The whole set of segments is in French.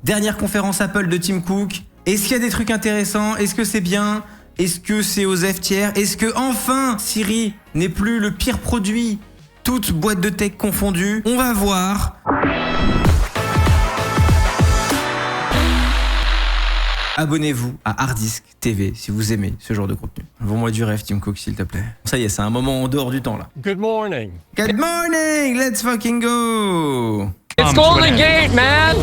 Dernière conférence Apple de Tim Cook. Est-ce qu'il y a des trucs intéressants? Est-ce que c'est bien? Est-ce que c'est aux F tiers? Est-ce que enfin Siri n'est plus le pire produit, toute boîte de tech confondue? On va voir. Abonnez-vous à Hardisk TV si vous aimez ce genre de contenu. Vends-moi du rêve, Tim Cook, s'il te plaît. Ça y est, c'est un moment en dehors du temps, là. Good morning. Good morning! Let's fucking go! It's Golden Gate, man!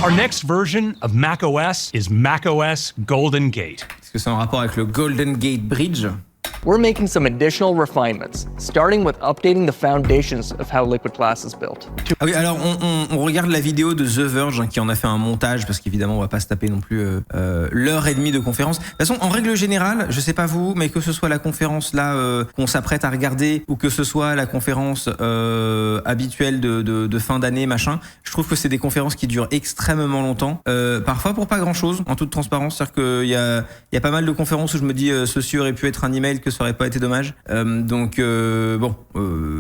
Our next version of macOS is macOS Golden Gate. Est-ce que c'est en rapport avec le Golden Gate Bridge? We're making some additional refinements, starting with updating the foundations of how Liquid Glass is built. Ah oui, alors on regarde la vidéo de The Verge qui en a fait un montage parce qu'évidemment on va pas se taper non plus l'heure et demie de conférence. De toute façon, en règle générale, je sais pas vous, mais que ce soit la conférence là qu'on s'apprête à regarder ou que ce soit la conférence habituelle de fin d'année machin, je trouve que c'est des conférences qui durent extrêmement longtemps, parfois pour pas grand chose, en toute transparence. C'est-à-dire qu'il y a pas mal de conférences où je me dis ceci aurait pu être un email, que ça aurait pas été dommage.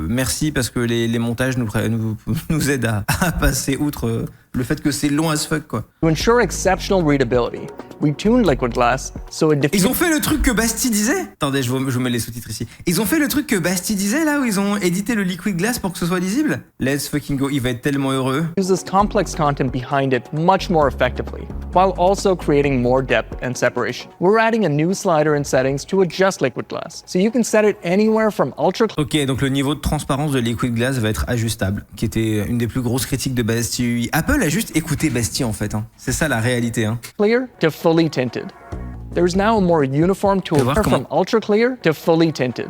Merci parce que les montages nous aident à passer outre le fait que c'est long as fuck, quoi. To ensure exceptional readability, we tuned Liquid Glass so it Ils ont fait le truc que Bastille disait. Attendez, je vous mets les sous-titres ici. Ils ont fait le truc que Bastille disait là où ils ont édité le Liquid Glass pour que ce soit lisible. Let's fucking go, il va être tellement heureux. uses complex content behind it much more effectively, while also creating more depth and separation. We're adding a new slider in settings to adjust Liquid Glass, so you can set it anywhere from ultra Ok, donc le niveau de transparence de Liquid Glass va être ajustable, qui était une des plus grosses critiques de Bastille. Apple a juste écouté Bastille en fait, hein. C'est ça la réalité, hein. clear to fully tinted. There's now a more uniform toolbar from ultra clear to fully tinted.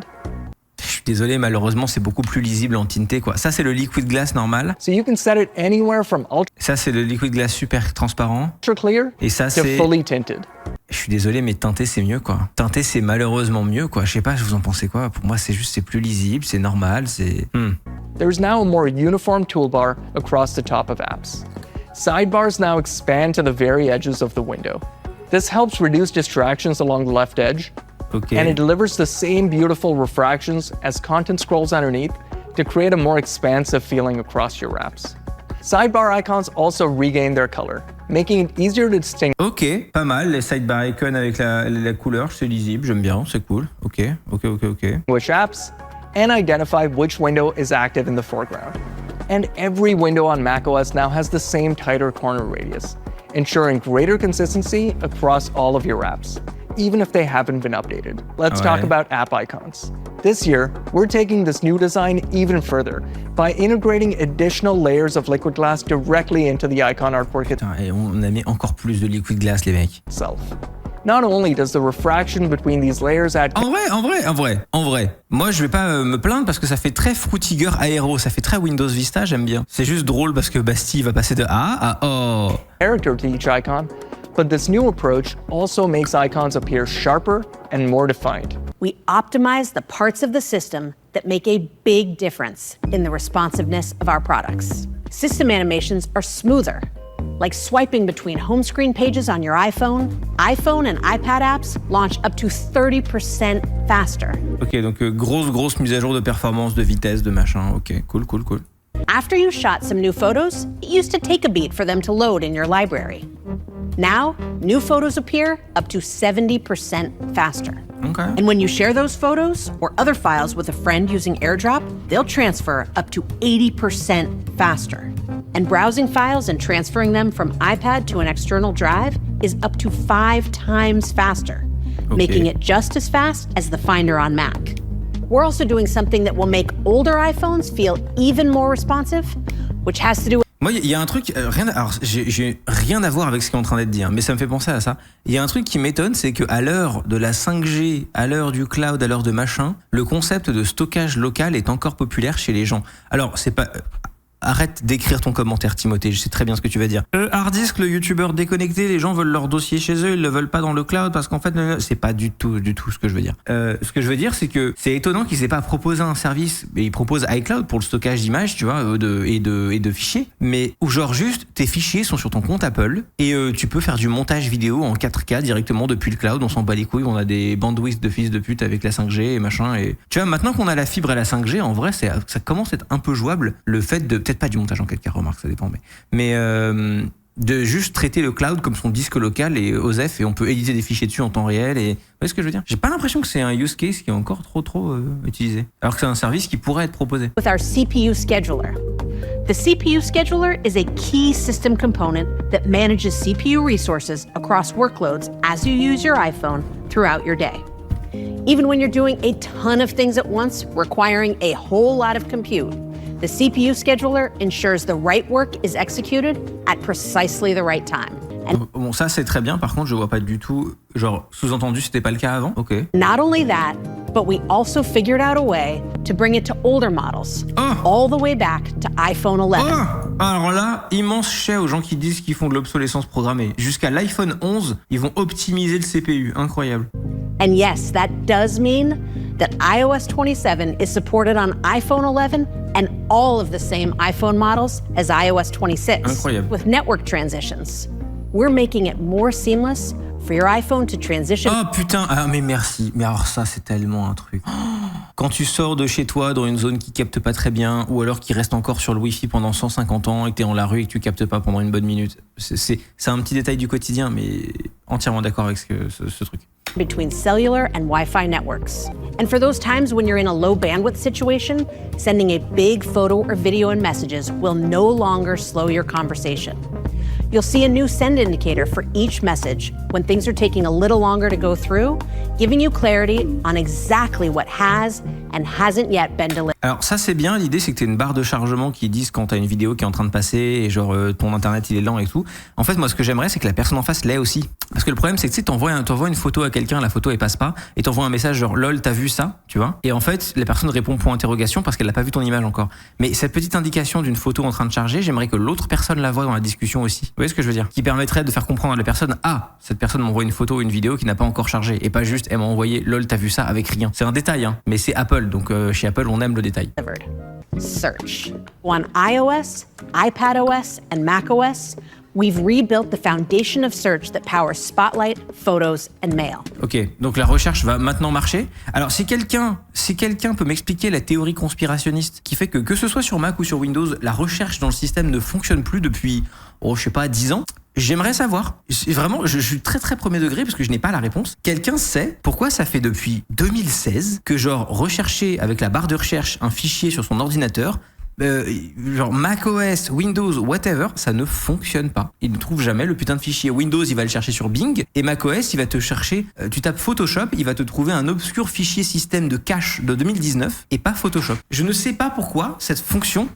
Je suis désolé, malheureusement c'est beaucoup plus lisible en tinté, quoi. Ça c'est le Liquid Glass normal. So you can set it anywhere from ultra Ça c'est le Liquid Glass super transparent. clear Et ça to c'est... fully tinted. Je suis désolé, mais teinté c'est mieux, quoi. Teinté c'est malheureusement mieux, quoi. Je sais pas, vous en pensez quoi? Pour moi c'est plus lisible, c'est normal, c'est... There's now a more uniform toolbar across the top of apps. Sidebars now expand to the very edges of the window. This helps reduce distractions along the left edge, Ok. and it delivers the same beautiful refractions as content scrolls underneath to create a more expansive feeling across your apps. Sidebar icons also regain their color, making it easier to distinguish Ok, pas mal, les sidebar icons avec la couleur, c'est lisible, j'aime bien, c'est cool. Ok. apps and identify which window is active in the foreground. And every window on macOS now has the same tighter corner radius, ensuring greater consistency across all of your apps, even if they haven't been updated. Let's talk about app icons. This year, we're taking this new design even further by integrating additional layers of Liquid Glass directly into the icon artwork Putain, et on a mis encore plus de Liquid Glass, les mecs. itself. Not only does the refraction between these layers add En vrai, moi je vais pas me plaindre parce que ça fait très Frutiger aéro, ça fait très Windows Vista, j'aime bien. C'est juste drôle parce que Bastille va passer de A à O. character to each icon, but this new approach also makes icons appear sharper and more defined. We optimize the parts of the system that make a big difference in the responsiveness of our products. System animations are smoother, like swiping between home screen pages on your iPhone. iPhone and iPad apps launch up to 30% faster. Ok, donc grosse mise à jour de performance, de vitesse, de machin. Ok, cool. After you shot some new photos, it used to take a beat for them to load in your library. Now, new photos appear up to 70% faster. Okay. And when you share those photos or other files with a friend using AirDrop, they'll transfer up to 80% faster. And browsing files and transferring them from iPad to an external drive is up to 5 times faster, making it just as fast as the Finder on Mac. We're also doing something that will make older iPhones feel even more responsive, which has to do with Moi, il y a un truc, alors j'ai rien à voir avec ce qui est en train d'être dit, hein, mais ça me fait penser à ça. Il y a un truc qui m'étonne, c'est qu'à l'heure de la 5G, à l'heure du cloud, à l'heure de machin, le concept de stockage local est encore populaire chez les gens. Alors, c'est pas... arrête d'écrire ton commentaire, Timothée, je sais très bien ce que tu vas dire. Hard disk, le youtubeur déconnecté, les gens veulent leur dossier chez eux, ils le veulent pas dans le cloud parce qu'en fait, c'est pas du tout ce que je veux dire. Ce que je veux dire, c'est que c'est étonnant qu'ils aient pas proposé un service, mais ils proposent iCloud pour le stockage d'images, tu vois, et de fichiers, mais où genre juste tes fichiers sont sur ton compte Apple et tu peux faire du montage vidéo en 4K directement depuis le cloud, on s'en bat les couilles, on a des bandwidth de fils de pute avec la 5G et machin, et tu vois, maintenant qu'on a la fibre et la 5G, en vrai, ça commence à être un peu jouable, le fait de, peut-être pas du montage en 4K, remarque, ça dépend, mais de juste traiter le cloud comme son disque local et OSEF, et on peut éditer des fichiers dessus en temps réel, et vous voyez ce que je veux dire? J'ai pas l'impression que c'est un use case qui est encore trop utilisé, alors que c'est un service qui pourrait être proposé. With our CPU scheduler. The CPU scheduler is a key system component that manages CPU resources across workloads as you use your iPhone throughout your day. Even when you're doing a ton of things at once, requiring a whole lot of compute, the CPU scheduler ensures the right work is executed at precisely the right time. And Bon, ça c'est très bien, par contre je vois pas du tout, genre sous-entendu c'était pas le cas avant. Ok. not only that, but we also figured out a way to bring it to older models, all the way back to iPhone 11. Alors là, immense chais aux gens qui disent qu'ils font de l'obsolescence programmée. Jusqu'à l'iPhone 11, ils vont optimiser le CPU, incroyable. And yes, that does mean that iOS 27 is supported on iPhone 11 and all of the same iPhone models as iOS 26. Incroyable. With network transitions. We're making it more seamless for your iPhone to transition. Oh putain, ah mais merci. Mais alors ça c'est tellement un truc. Quand tu sors de chez toi dans une zone qui capte pas très bien, ou alors qui reste encore sur le Wi-Fi pendant 150 ans et que t'es dans la rue et que tu captes pas pendant une bonne minute, c'est un petit détail du quotidien, mais entièrement d'accord avec ce truc. Between cellular and Wi-Fi networks. And for those times when you're in a low bandwidth situation, sending a big photo or video and messages will no longer slow your conversation. You'll see a new send indicator for each message when things are taking a little longer to go through, giving you clarity on exactly what has and hasn't yet been delivered. Alors ça c'est bien, l'idée c'est que t'aies une barre de chargement qui dise quand t'as une vidéo qui est en train de passer et genre ton internet il est lent et tout. En fait moi ce que j'aimerais c'est que la personne en face l'ait aussi. Parce que le problème c'est que tu sais t'envoies une photo à quelqu'un, la photo elle passe pas, et t'envoies un message genre lol t'as vu ça, tu vois. Et en fait la personne répond point interrogation parce qu'elle n'a pas vu ton image encore. Mais cette petite indication d'une photo en train de charger, j'aimerais que l'autre personne la voie dans la discussion aussi. Vous voyez ce que je veux dire? Qui permettrait de faire comprendre à la personne, ah cette personne m'envoie une photo ou une vidéo qui n'a pas encore chargé, et pas juste elle m'a envoyé lol t'as vu ça avec rien. C'est un détail hein, mais c'est Apple, donc chez Apple on aime le détail. Search. On iOS, iPadOS, and macOS, we've rebuilt the foundation of search that powers Spotlight, Photos, and Mail. Ok, donc la recherche va maintenant marcher. Alors si quelqu'un peut m'expliquer la théorie conspirationniste qui fait que ce soit sur Mac ou sur Windows, la recherche dans le système ne fonctionne plus depuis, je sais pas, 10 ans, j'aimerais savoir. Vraiment, je suis très très premier degré parce que je n'ai pas la réponse. Quelqu'un sait pourquoi ça fait depuis 2016 que genre rechercher avec la barre de recherche un fichier sur son ordinateur, genre macOS, Windows, whatever, ça ne fonctionne pas. Il ne trouve jamais le putain de fichier. Windows, il va le chercher sur Bing, et macOS, il va te chercher, tu tapes Photoshop, il va te trouver un obscur fichier système de cache de 2019, et pas Photoshop. Je ne sais pas pourquoi cette fonction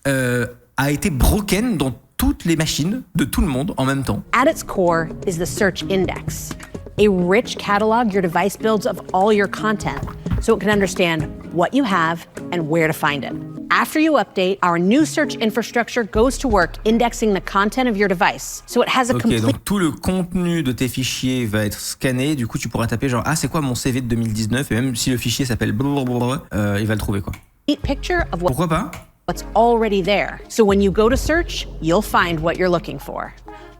a été broken dans toutes les machines de tout le monde en même temps. At its core is the Search Index, a rich catalog your device builds of all your content, so it can understand what you have and where to find it. After you update, our new search infrastructure goes to work indexing the content of your device, so it has a complete... donc tout le contenu de tes fichiers va être scanné, du coup tu pourras taper genre, ah c'est quoi mon CV de 2019, et même si le fichier s'appelle blablabla, il va le trouver quoi. Picture of Pourquoi pas? what's already there. So when you go to search, you'll find what you're looking for.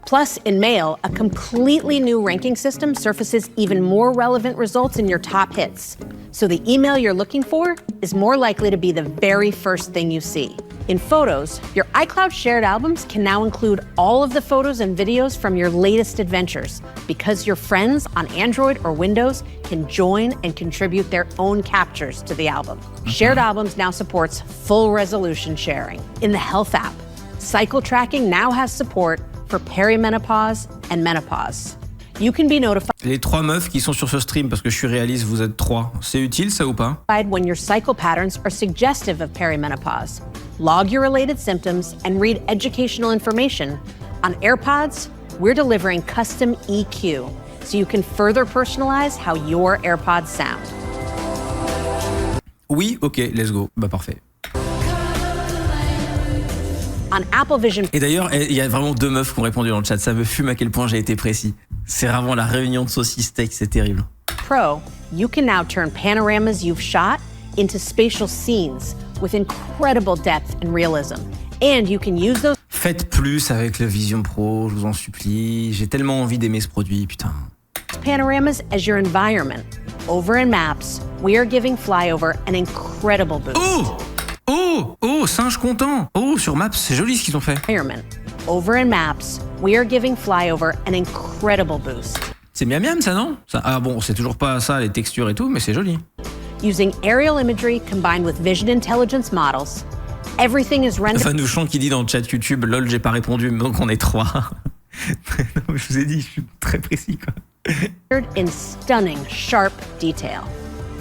Plus, in Mail, a completely new ranking system surfaces even more relevant results in your top hits. So the email you're looking for is more likely to be the very first thing you see. In Photos, your iCloud shared albums can now include all of the photos and videos from your latest adventures because your friends on Android or Windows can join and contribute their own captures to the album. Shared Albums now supports full resolution sharing. In the Health app, cycle tracking now has support for perimenopause and menopause. You can be notified Les 3 meufs qui sont sur ce stream, parce que je suis réaliste, vous êtes 3. C'est utile ça ou pas? when your cycle patterns are suggestive of perimenopause. Log your related symptoms and read educational information. On AirPods, we're delivering custom EQ, so you can further personalize how your AirPods sound. Oui, ok, let's go. Bah parfait. On Apple Vision Et d'ailleurs, il y a vraiment 2 meufs qui ont répondu dans le chat. Ça me fume à quel point j'ai été précis. C'est vraiment la réunion de saucisses steak, c'est terrible. Pro, you can now turn panoramas you've shot into spatial scenes with incredible depth and realism. And you can use those Faites plus avec le Vision Pro, je vous en supplie. J'ai tellement envie d'aimer ce produit, putain. panoramas as your environment. Over in Maps, we are giving Flyover an incredible boost. Oh, singe content. Oh, sur Maps, c'est joli ce qu'ils ont fait. Environment. Over in Maps, we are giving Flyover an incredible boost. C'est miam miam ça, non ça, ah bon, c'est toujours pas ça, les textures et tout, mais c'est joli. Using aerial imagery combined with vision intelligence models, everything is rendered Fanouchon qui dit dans le chat YouTube, lol, j'ai pas répondu, donc on est 3. Non, mais je vous ai dit, je suis très précis, quoi. in stunning, sharp detail.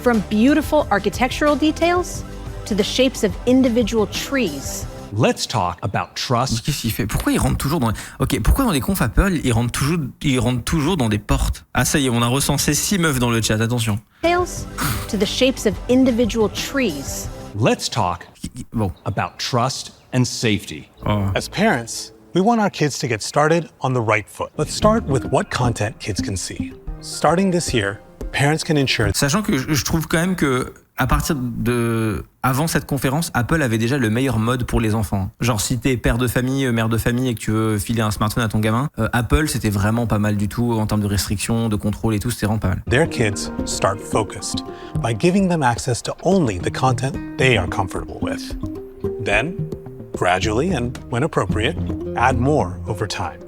From beautiful architectural details to the shapes of individual trees. Let's talk about trust. Qu'est-ce qu'il fait? Pourquoi il rentre toujours dans... Ok, pourquoi dans les confs Apple, il rentre toujours dans des portes? Ah ça y est, on a recensé 6 meufs dans le chat, attention. Details to the shapes of individual trees. Let's talk Bon. about trust and safety. As parents, we want our kids to get started on the right foot. Let's start with what content kids can see. Starting this year, parents can ensure Sachant que je trouve quand même que à partir de avant cette conférence, Apple avait déjà le meilleur mode pour les enfants. Genre si t'es père de famille, mère de famille et que tu veux filer un smartphone à ton gamin, Apple c'était vraiment pas mal du tout en termes de restrictions, de contrôle et tout, c'était vraiment pas mal. their kids start focused by giving them access to only the content they are comfortable with. Then, gradually and when appropriate, add more over time.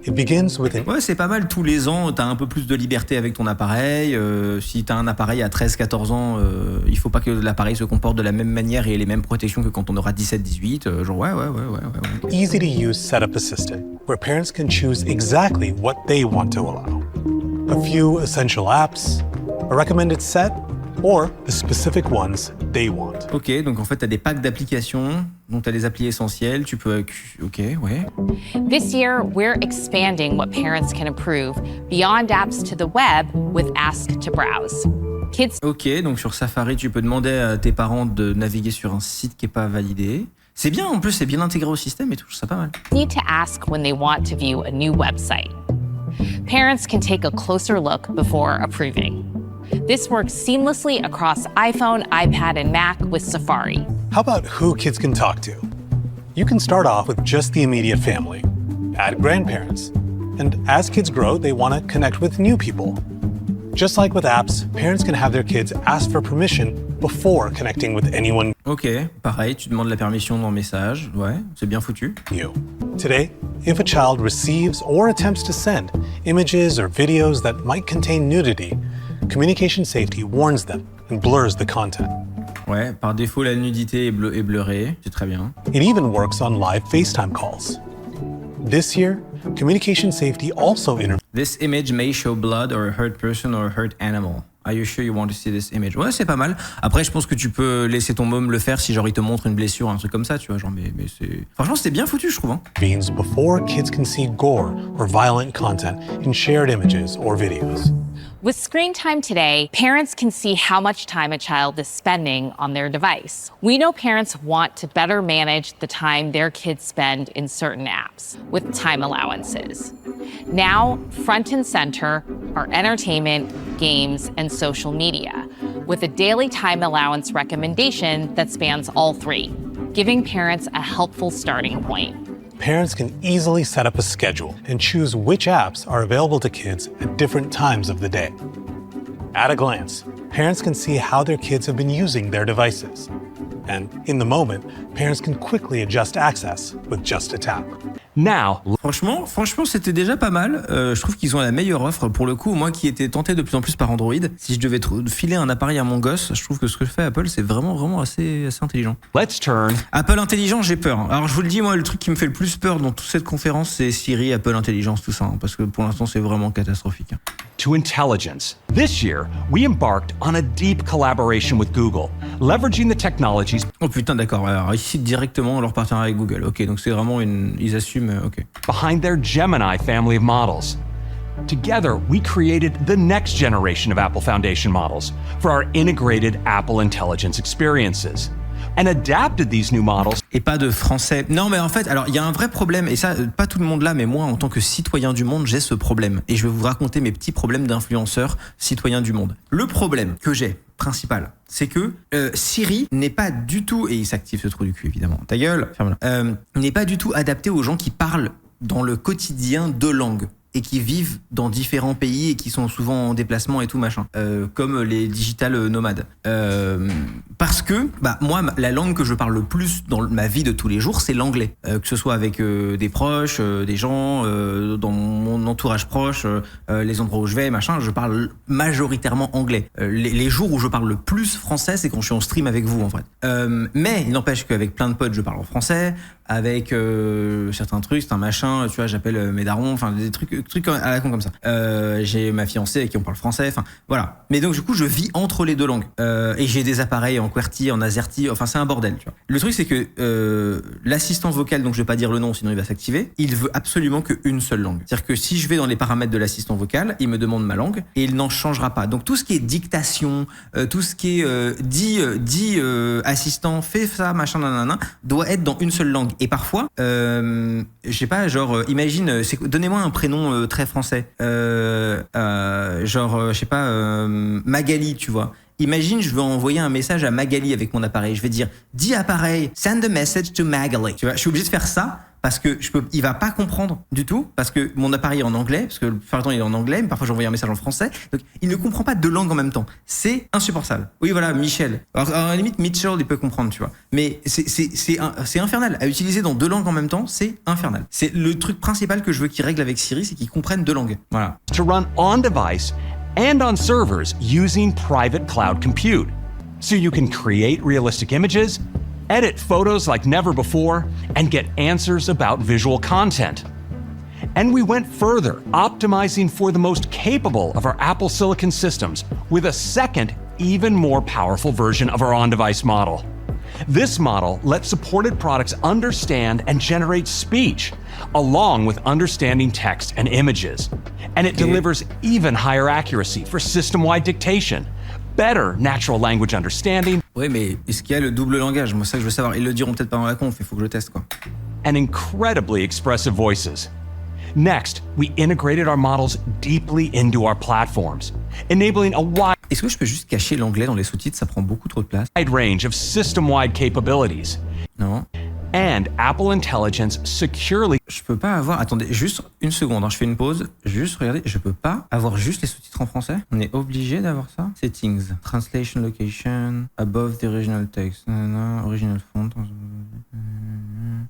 It begins with an Ouais, c'est pas mal. Tous les ans, t'as un peu plus de liberté avec ton appareil. Si t'as un appareil à 13-14 ans, il faut pas que l'appareil se comporte de la même manière et ait les mêmes protections que quand on aura 17-18. Genre, ouais. easy to use setup assistant where parents can choose exactly what they want to allow. A few essential apps, a recommended set, or the specific ones they want. Ok, donc en fait, t'as des packs d'applications. Donc t'as les applis essentiels. Tu peux... Ok, ouais. This year, we're expanding what parents can approve beyond apps to the web with Ask to Browse. Kids Ok, donc sur Safari, tu peux demander à tes parents de naviguer sur un site qui est pas validé. C'est bien, en plus, c'est bien intégré au système et tout, je trouve ça pas mal. need to ask when they want to view a new website. Parents can take a closer look before approving. This works seamlessly across iPhone, iPad, and Mac with Safari. How about who kids can talk to? You can start off with just the immediate family, add grandparents, and as kids grow, they want to connect with new people. Just like with apps, parents can have their kids ask for permission before connecting with anyone Ok, pareil, tu demandes la permission dans Message. Ouais, c'est bien foutu. new. Today, if a child receives or attempts to send images or videos that might contain nudity, communication safety warns them and blurs the content. Ouais, par défaut, la nudité est blurrée. C'est très bien. It even works on live FaceTime calls. This year, communication safety also This image may show blood or a hurt person or a hurt animal. Are you sure you want to see this image? Ouais, c'est pas mal. Après, je pense que tu peux laisser ton môme le faire si genre il te montre une blessure, un truc comme ça, tu vois. Genre, mais c'est... Franchement, c'était bien foutu, je trouve. Hein. intervenes before kids can see gore or violent content in shared images or videos. With Screen Time Today, parents can see how much time a child is spending on their device. We know parents want to better manage the time their kids spend in certain apps with time allowances. Now, front and center are entertainment, games, and social media, with a daily time allowance recommendation that spans all three, giving parents a helpful starting point. Parents can easily set up a schedule and choose which apps are available to kids at different times of the day. At a glance, parents can see how their kids have been using their devices. And in the moment, parents can quickly adjust access with just a tap. Now, Franchement, c'était déjà pas mal. Je trouve qu'ils ont la meilleure offre. Pour le coup, moi qui étais tenté de plus en plus par Android, si je devais filer un appareil à mon gosse, je trouve que ce que fait Apple, c'est vraiment assez intelligent. let's turn Apple intelligent, j'ai peur. Alors je vous le dis, moi, le truc qui me fait le plus peur dans toute cette conférence, c'est Siri, Apple Intelligence, tout ça. Hein, parce que pour l'instant, c'est vraiment catastrophique. Hein. to intelligence. This year, we embarked on a deep collaboration with Google, leveraging the technologies Oh putain, d'accord. Alors ici, directement, leur partenariat avec Google. Ok, donc c'est vraiment Ils assument... Ok. behind their Gemini family of models. Together, we created the next generation of Apple Foundation models for our integrated Apple Intelligence experiences. and adapted these new models. Et pas de français. Non, mais en fait, alors il y a un vrai problème, et ça, pas tout le monde là, mais moi, en tant que citoyen du monde, j'ai ce problème. Et je vais vous raconter mes petits problèmes d'influenceur citoyen du monde. Le problème que j'ai, principal, c'est que Siri n'est pas du tout, et il s'active ce trou du cul évidemment, ta gueule, ferme-la, n'est pas du tout adapté aux gens qui parlent dans le quotidien deux langues et qui vivent dans différents pays et qui sont souvent en déplacement et tout machin, comme les digital nomades. Parce que moi, la langue que je parle le plus dans ma vie de tous les jours, c'est l'anglais. Que ce soit avec des proches, des gens, dans mon entourage proche, les endroits où je vais, machin, je parle majoritairement anglais. Les jours où je parle le plus français, c'est quand je suis en stream avec vous, en fait. Mais il n'empêche qu'avec plein de potes, je parle en français. Avec certains trucs, c'est un machin, tu vois, j'appelle mes darons, enfin des trucs à la con comme ça. J'ai ma fiancée avec qui on parle français, enfin voilà. Mais donc du coup, je vis entre les deux langues. Et j'ai des appareils en QWERTY, en AZERTY, enfin c'est un bordel, tu vois. Le truc c'est que l'assistant vocal, donc je vais pas dire le nom sinon il va s'activer, il veut absolument qu'une seule langue. C'est-à-dire que si je vais dans les paramètres de l'assistant vocal, il me demande ma langue et il n'en changera pas. Donc tout ce qui est dictation, tout ce qui est dit assistant, fais ça, machin, nanana, doit être dans une seule langue. Et parfois, je sais pas, genre, imagine, donnez-moi un prénom très français, genre, je sais pas, Magali, tu vois. Imagine, je veux envoyer un message à Magali avec mon appareil. Je vais dire, dis appareil, send a message to Magali. Tu vois, je suis obligé de faire ça parce que il va pas comprendre du tout parce que mon appareil est en anglais, parce que le plupart du temps il est en anglais, mais parfois j'envoie un message en français. Donc, il ne comprend pas deux langues en même temps. C'est insupportable. Oui, voilà, Michel. Alors, à la limite, Mitchell, il peut comprendre, tu vois. Mais c'est infernal. À utiliser dans deux langues en même temps, c'est infernal. C'est le truc principal que je veux qu'il règle avec Siri, c'est qu'il comprenne deux langues. Voilà. To run on device and on servers using private cloud compute. So you can create realistic images, edit photos like never before, and get answers about visual content. And we went further, optimizing for the most capable of our Apple Silicon systems with a second, even more powerful version of our on-device model. This model lets supported products understand and generate speech, along with understanding text and images. And it delivers even higher accuracy for system-wide dictation, better natural language understanding. Oui, mais est-ce qu'il y a le double langage? Moi, ça que je veux savoir. Ils le diront peut-être pas dans la conf, il faut que je le teste, quoi. And incredibly expressive voices. Next, we integrated our models deeply into our platforms, enabling a wide Est-ce que je peux juste cacher l'anglais dans les sous-titres? Ça prend beaucoup trop de place. range of system-wide capabilities. Non. And Apple Intelligence securely Je peux pas avoir... Attendez, juste une seconde, hein, je fais une pause. Juste, regardez, je peux pas avoir juste les sous-titres en français? On est obligé d'avoir ça? Settings, Translation Location, Above the original text, original font,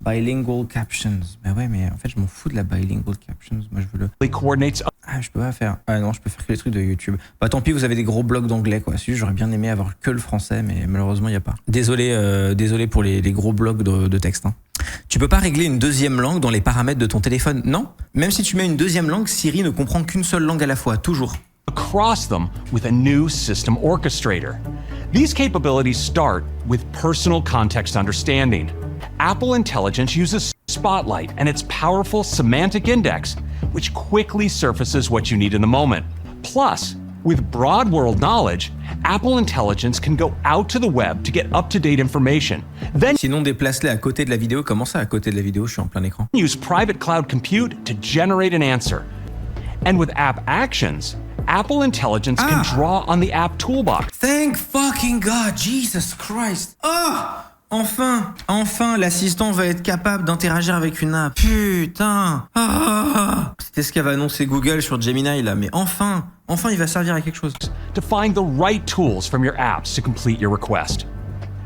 Bilingual Captions. Bah ouais, mais en fait, je m'en fous de la Bilingual Captions. Moi, je veux le... coordinates Ah, je peux pas faire... Ah non, je peux faire que les trucs de YouTube. Bah tant pis, vous avez des gros blocs d'anglais, quoi. Si, j'aurais bien aimé avoir que le français, mais malheureusement, il y a pas. Désolé pour les gros blocs de texte, hein. Tu peux pas régler une deuxième langue dans les paramètres de ton téléphone? Non. Même si tu mets une deuxième langue, Siri ne comprend qu'une seule langue à la fois, toujours. across them with a new system orchestrator. These capabilities start with personal context understanding. Apple Intelligence uses Spotlight and its powerful semantic index, which quickly surfaces what you need in the moment. Plus, with broad world knowledge, Apple Intelligence can go out to the web to get up-to-date information. Then Sinon, déplace-les à côté de la vidéo. Comment ça, à côté de la vidéo? Je suis en plein écran. use private cloud compute to generate an answer. And with App Actions, Apple Intelligence can draw on the app toolbox. Thank fucking God, Jesus Christ. Ah! Enfin, l'assistant va être capable d'interagir avec une app. Putain. Ah! C'était ce qu'avait annoncé Google sur Gemini, là. Mais enfin, il va servir à quelque chose. To find the right tools from your apps to complete your request.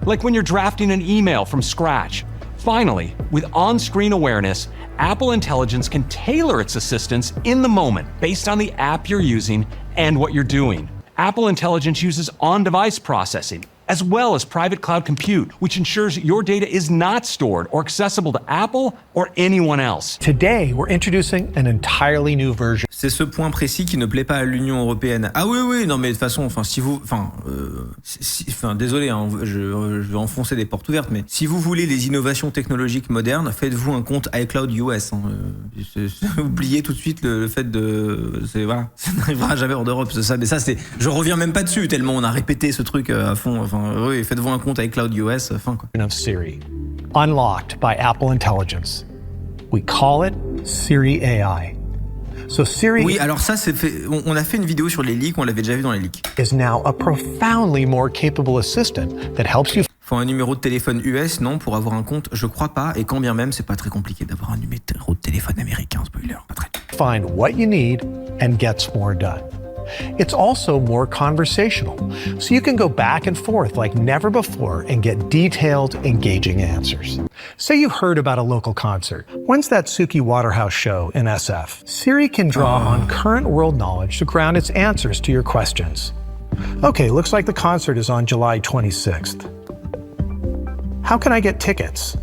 Like when you're drafting an email from scratch. Finally, with on-screen awareness, Apple Intelligence can tailor its assistance in the moment based on the app you're using and what you're doing. Apple Intelligence uses on-device processing, as well as private cloud compute, which ensures your data is not stored or accessible to Apple or anyone else. Today, we're introducing an entirely new version. C'est ce point précis qui ne plaît pas à l'Union européenne. Ah oui, non mais de toute façon, désolé, hein, je vais enfoncer des portes ouvertes, mais si vous voulez les innovations technologiques modernes, faites-vous un compte iCloud US. Hein. Oubliez tout de suite le fait voilà, ça n'arrivera jamais hors d'Europe. Ça, mais ça, je reviens même pas dessus tellement on a répété ce truc à fond. Enfin, Enfin, oui, faites-vous un compte avec CloudOS, fin quoi. Of Siri, unlocked by Apple Intelligence. We call it Siri AI. So Siri Oui, alors ça, on a fait une vidéo sur les leaks, on l'avait déjà vu dans les leaks. is now a profoundly more capable assistant that helps you Faut un numéro de téléphone US, non, pour avoir un compte, je crois pas, et quand bien même, c'est pas très compliqué d'avoir un numéro de téléphone américain, spoiler, pas très. find what you need and gets more done. It's also more conversational, so you can go back and forth like never before and get detailed, engaging answers. Say you heard about a local concert. When's that Suki Waterhouse show in SF? Siri can draw on current world knowledge to ground its answers to your questions. Okay, looks like the concert is on July 26th. How can I get tickets?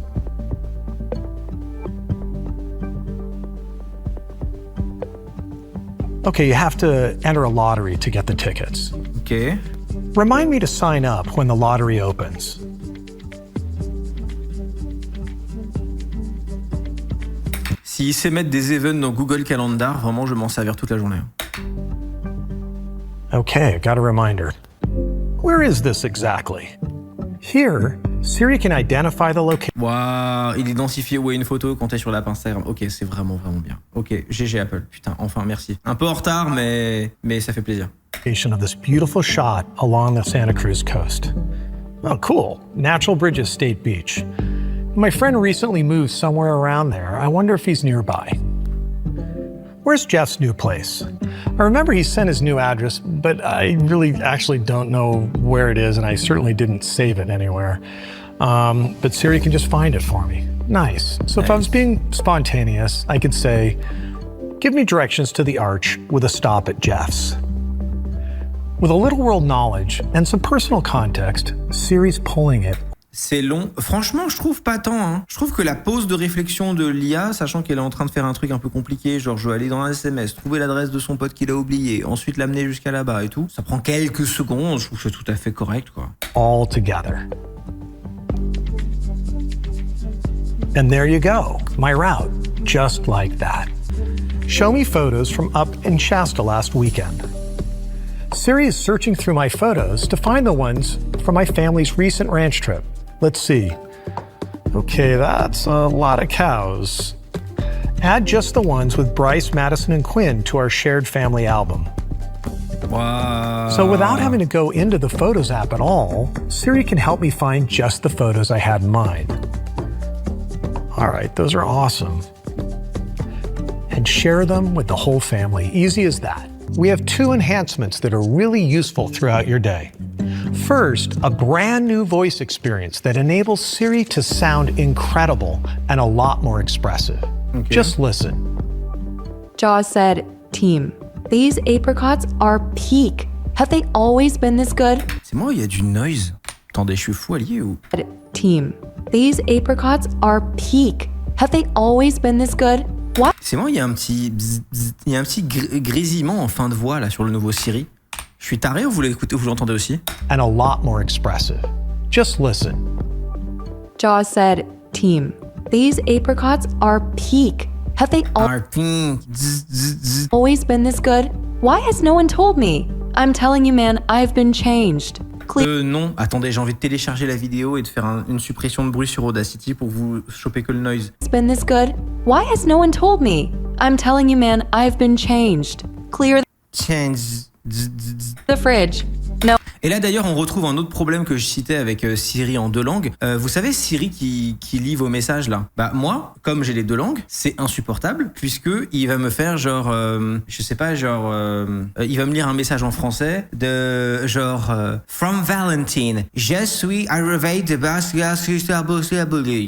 Okay, you have to enter a lottery to get the tickets. Ok. Remind me to sign up when the lottery opens. S'il sait mettre des events dans Google Calendar, vraiment, je vais m'en servir toute la journée. Okay, I got a reminder. Where is this exactly? Here, Siri can identify the location. Waouh, il identifie où est une photo quand t'es sur l'app Instagram. Ok, c'est vraiment bien. Ok, GG Apple. Putain, enfin, merci. Un peu en retard, mais ça fait plaisir. Of this beautiful shot along the Santa Cruz coast. Oh, cool. Natural Bridges State Beach. My friend recently moved somewhere around there. I wonder if he's nearby. Where's Jeff's new place? I remember he sent his new address, but I really actually don't know where it is, and I certainly didn't save it anywhere. But Siri can just find it for me. Nice. So if I was being spontaneous, I could say, give me directions to the Arch with a stop at Jeff's. With a little world knowledge and some personal context, Siri's pulling it. C'est long. Franchement, je trouve pas tant. Hein. Je trouve que la pause de réflexion de l'IA, sachant qu'elle est en train de faire un truc un peu compliqué, genre je dois aller dans un SMS, trouver l'adresse de son pote qu'il a oublié, ensuite l'amener jusqu'à là-bas et tout, ça prend quelques secondes. Je trouve que c'est tout à fait correct, quoi. All together. And there you go, my route, just like that. Show me photos from up in Shasta last weekend. Siri is searching through my photos to find the ones from my family's recent ranch trip. Let's see. Okay, that's a lot of cows. Add just the ones with Bryce, Madison, and Quinn to our shared family album. Wow. So without having to go into the Photos app at all, Siri can help me find just the photos I had in mind. All right, those are awesome. And share them with the whole family. Easy as that. We have two enhancements that are really useful throughout your day. First, a brand new voice experience that enables Siri to sound incredible and a lot more expressive. Okay. Just listen. Jaws said, "Team, these apricots are peak. Have they always been this good?" C'est moi, il y a du noise. Attendez, je suis fou allié ou... Team, these apricots are peak. Have they always been this good? What? C'est moi, il y a un petit bzz, bzz, il y a un petit grésillement en fin de voix là sur le nouveau Siri. Je suis taré ou vous l'écoutez, vous l'entendez aussi? And a lot more expressive. Just listen. Jaws said, "Team, these apricots are peak. Have they always been this good? Why has no one told me? I'm telling you, man, I've been changed." Non, attendez, j'ai envie de télécharger la vidéo et de faire une suppression de bruit sur Audacity pour vous choper que le noise. It's been this good. Why has no one told me? I'm telling you, man, I've been changed. Clear the fridge. No. Et là d'ailleurs on retrouve un autre problème que je citais avec Siri en deux langues. Vous savez Siri qui lit vos messages là. Bah moi, comme j'ai les deux langues, c'est insupportable puisque il va me faire genre, je sais pas, genre, il va me lire un message en français de genre From Valentine, je suis arrivé de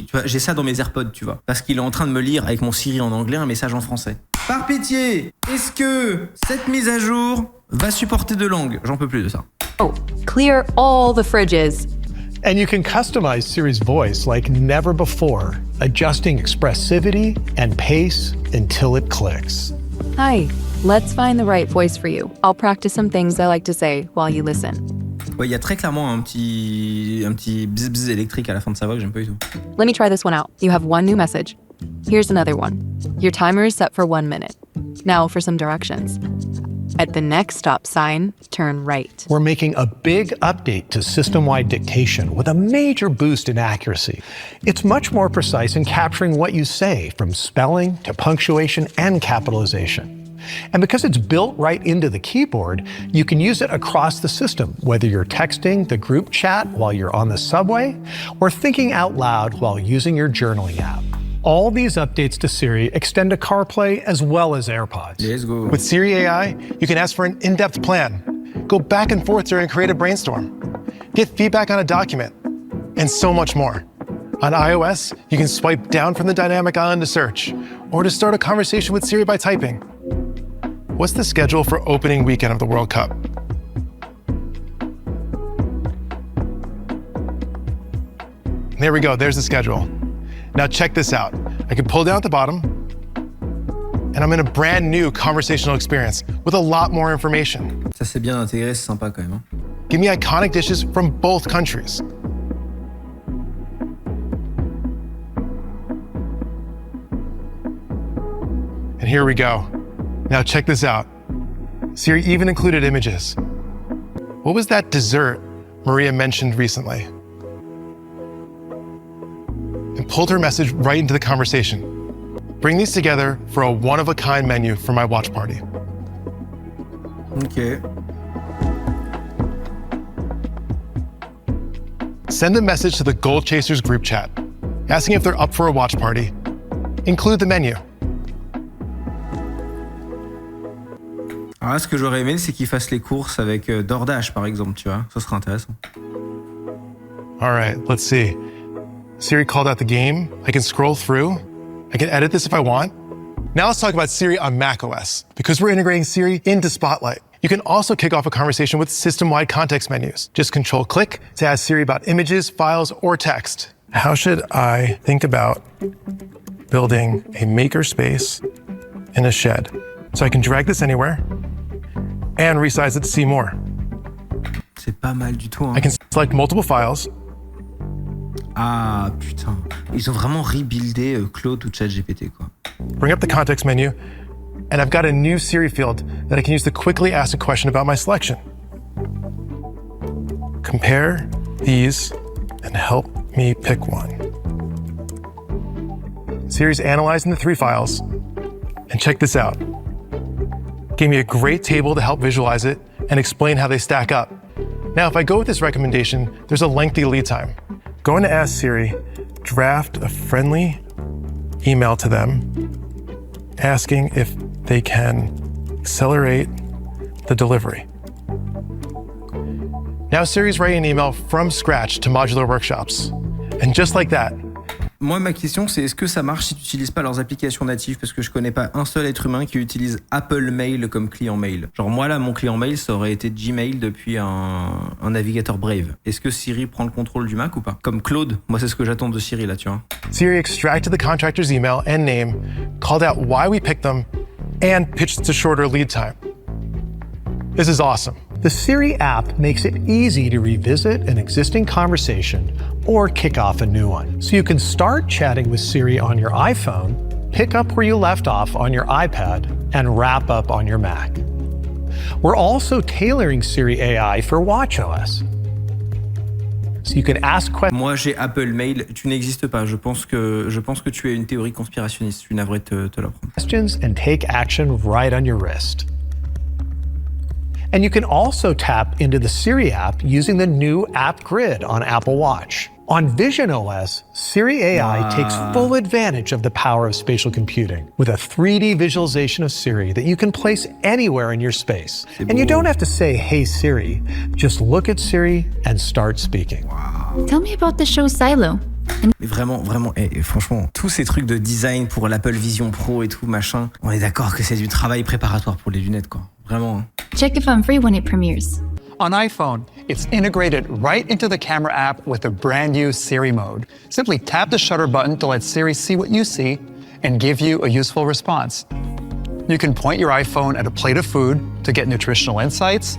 tu vois, j'ai ça dans mes AirPods, tu vois, parce qu'il est en train de me lire avec mon Siri en anglais un message en français. Par pitié, est-ce que cette mise à jour va supporter deux langues? J'en peux plus de ça. Oh, clear all the fridges. And you can customize Siri's voice like never before, adjusting expressivity and pace until it clicks. Hi, let's find the right voice for you. I'll practice some things I like to say while you listen. Ouais, il y a très clairement un petit bzz bzz électrique à la fin de sa voix que j'aime pas du tout. Let me try this one out. You have one new message. Here's another one. Your timer is set for 1 minute. Now for some directions. At the next stop sign, turn right. We're making a big update to system-wide dictation with a major boost in accuracy. It's much more precise in capturing what you say, from spelling to punctuation and capitalization. And because it's built right into the keyboard, you can use it across the system, whether you're texting the group chat while you're on the subway or thinking out loud while using your journaling app. All these updates to Siri extend to CarPlay as well as AirPods. Let's go. With Siri AI, you can ask for an in-depth plan, go back and forth during a creative brainstorm, get feedback on a document, and so much more. On iOS, you can swipe down from the dynamic island to search, or to start a conversation with Siri by typing, "What's the schedule for opening weekend of the World Cup?" There we go, there's the schedule. Now check this out. I can pull down at the bottom, and I'm in a brand new conversational experience with a lot more information. Ça c'est bien intégré, c'est sympa quand même. Hein. Give me iconic dishes from both countries. And here we go. Now check this out. Siri even included images. What was that dessert Maria mentioned recently? And pulled her message right into the conversation. Bring these together for a one-of-a-kind menu for my watch party. Ok. Send a message to the Gold Chasers group chat, asking if they're up for a watch party. Include the menu. Alors là, ce que j'aurais aimé, c'est qu'ils fassent les courses avec DoorDash, par exemple, tu vois. Ça serait intéressant. All right, let's see. Siri called out the game. I can scroll through. I can edit this if I want. Now let's talk about Siri on macOS, because we're integrating Siri into Spotlight. You can also kick off a conversation with system-wide context menus. Just Control-click to ask Siri about images, files, or text. How should I think about building a makerspace in a shed? So I can drag this anywhere and resize it to see more. C'est pas mal du tout. Hein. I can select multiple files. Ah putain, ils ont vraiment rebuildé Claude ou ChatGPT quoi. Bring up the context menu, and I've got a new Siri field that I can use to quickly ask a question about my selection. Compare these and help me pick one. Siri's analyzing the 3 files, and check this out. Gave me a great table to help visualize it and explain how they stack up. Now, if I go with this recommendation, there's a lengthy lead time. Going to ask Siri, draft a friendly email to them, asking if they can accelerate the delivery. Now Siri's writing an email from scratch to Modular Workshops. And just like that, Moi, ma question, c'est est-ce que ça marche si tu n'utilises pas leurs applications natives? Parce que je connais pas un seul être humain qui utilise Apple Mail comme client mail. Genre moi, là, mon client mail, ça aurait été Gmail depuis un navigateur Brave. Est-ce que Siri prend le contrôle du Mac ou pas? Comme Claude, moi, c'est ce que j'attends de Siri, là, tu vois. Siri extracted the contractor's email and name, called out why we picked them, and pitched a shorter lead time. This is awesome. The Siri app makes it easy to revisit an existing conversation or kick off a new one. So you can start chatting with Siri on your iPhone, pick up where you left off on your iPad, and wrap up on your Mac. We're also tailoring Siri AI for watchOS. So you can ask questions. Moi, j'ai Apple Mail. Tu n'existes pas. Je pense que tu es une théorie conspirationniste. Je suis navré de te l'apprendre. Questions and take action right on your wrist. And you can also tap into the Siri app using the new app grid on Apple Watch. On visionOS, Siri AI takes full advantage of the power of spatial computing with a 3D visualization of Siri that you can place anywhere in your space. And you don't have to say, "Hey Siri," just look at Siri and start speaking. Tell me about the show Silo. Mais vraiment, franchement, tous ces trucs de design pour l'Apple Vision Pro et tout, machin, on est d'accord que c'est du travail préparatoire pour les lunettes, quoi. Vraiment. Hein. Check if I'm free when it premieres. On iPhone, it's integrated right into the camera app with a brand new Siri mode. Simply tap the shutter button to let Siri see what you see and give you a useful response. You can point your iPhone at a plate of food to get nutritional insights,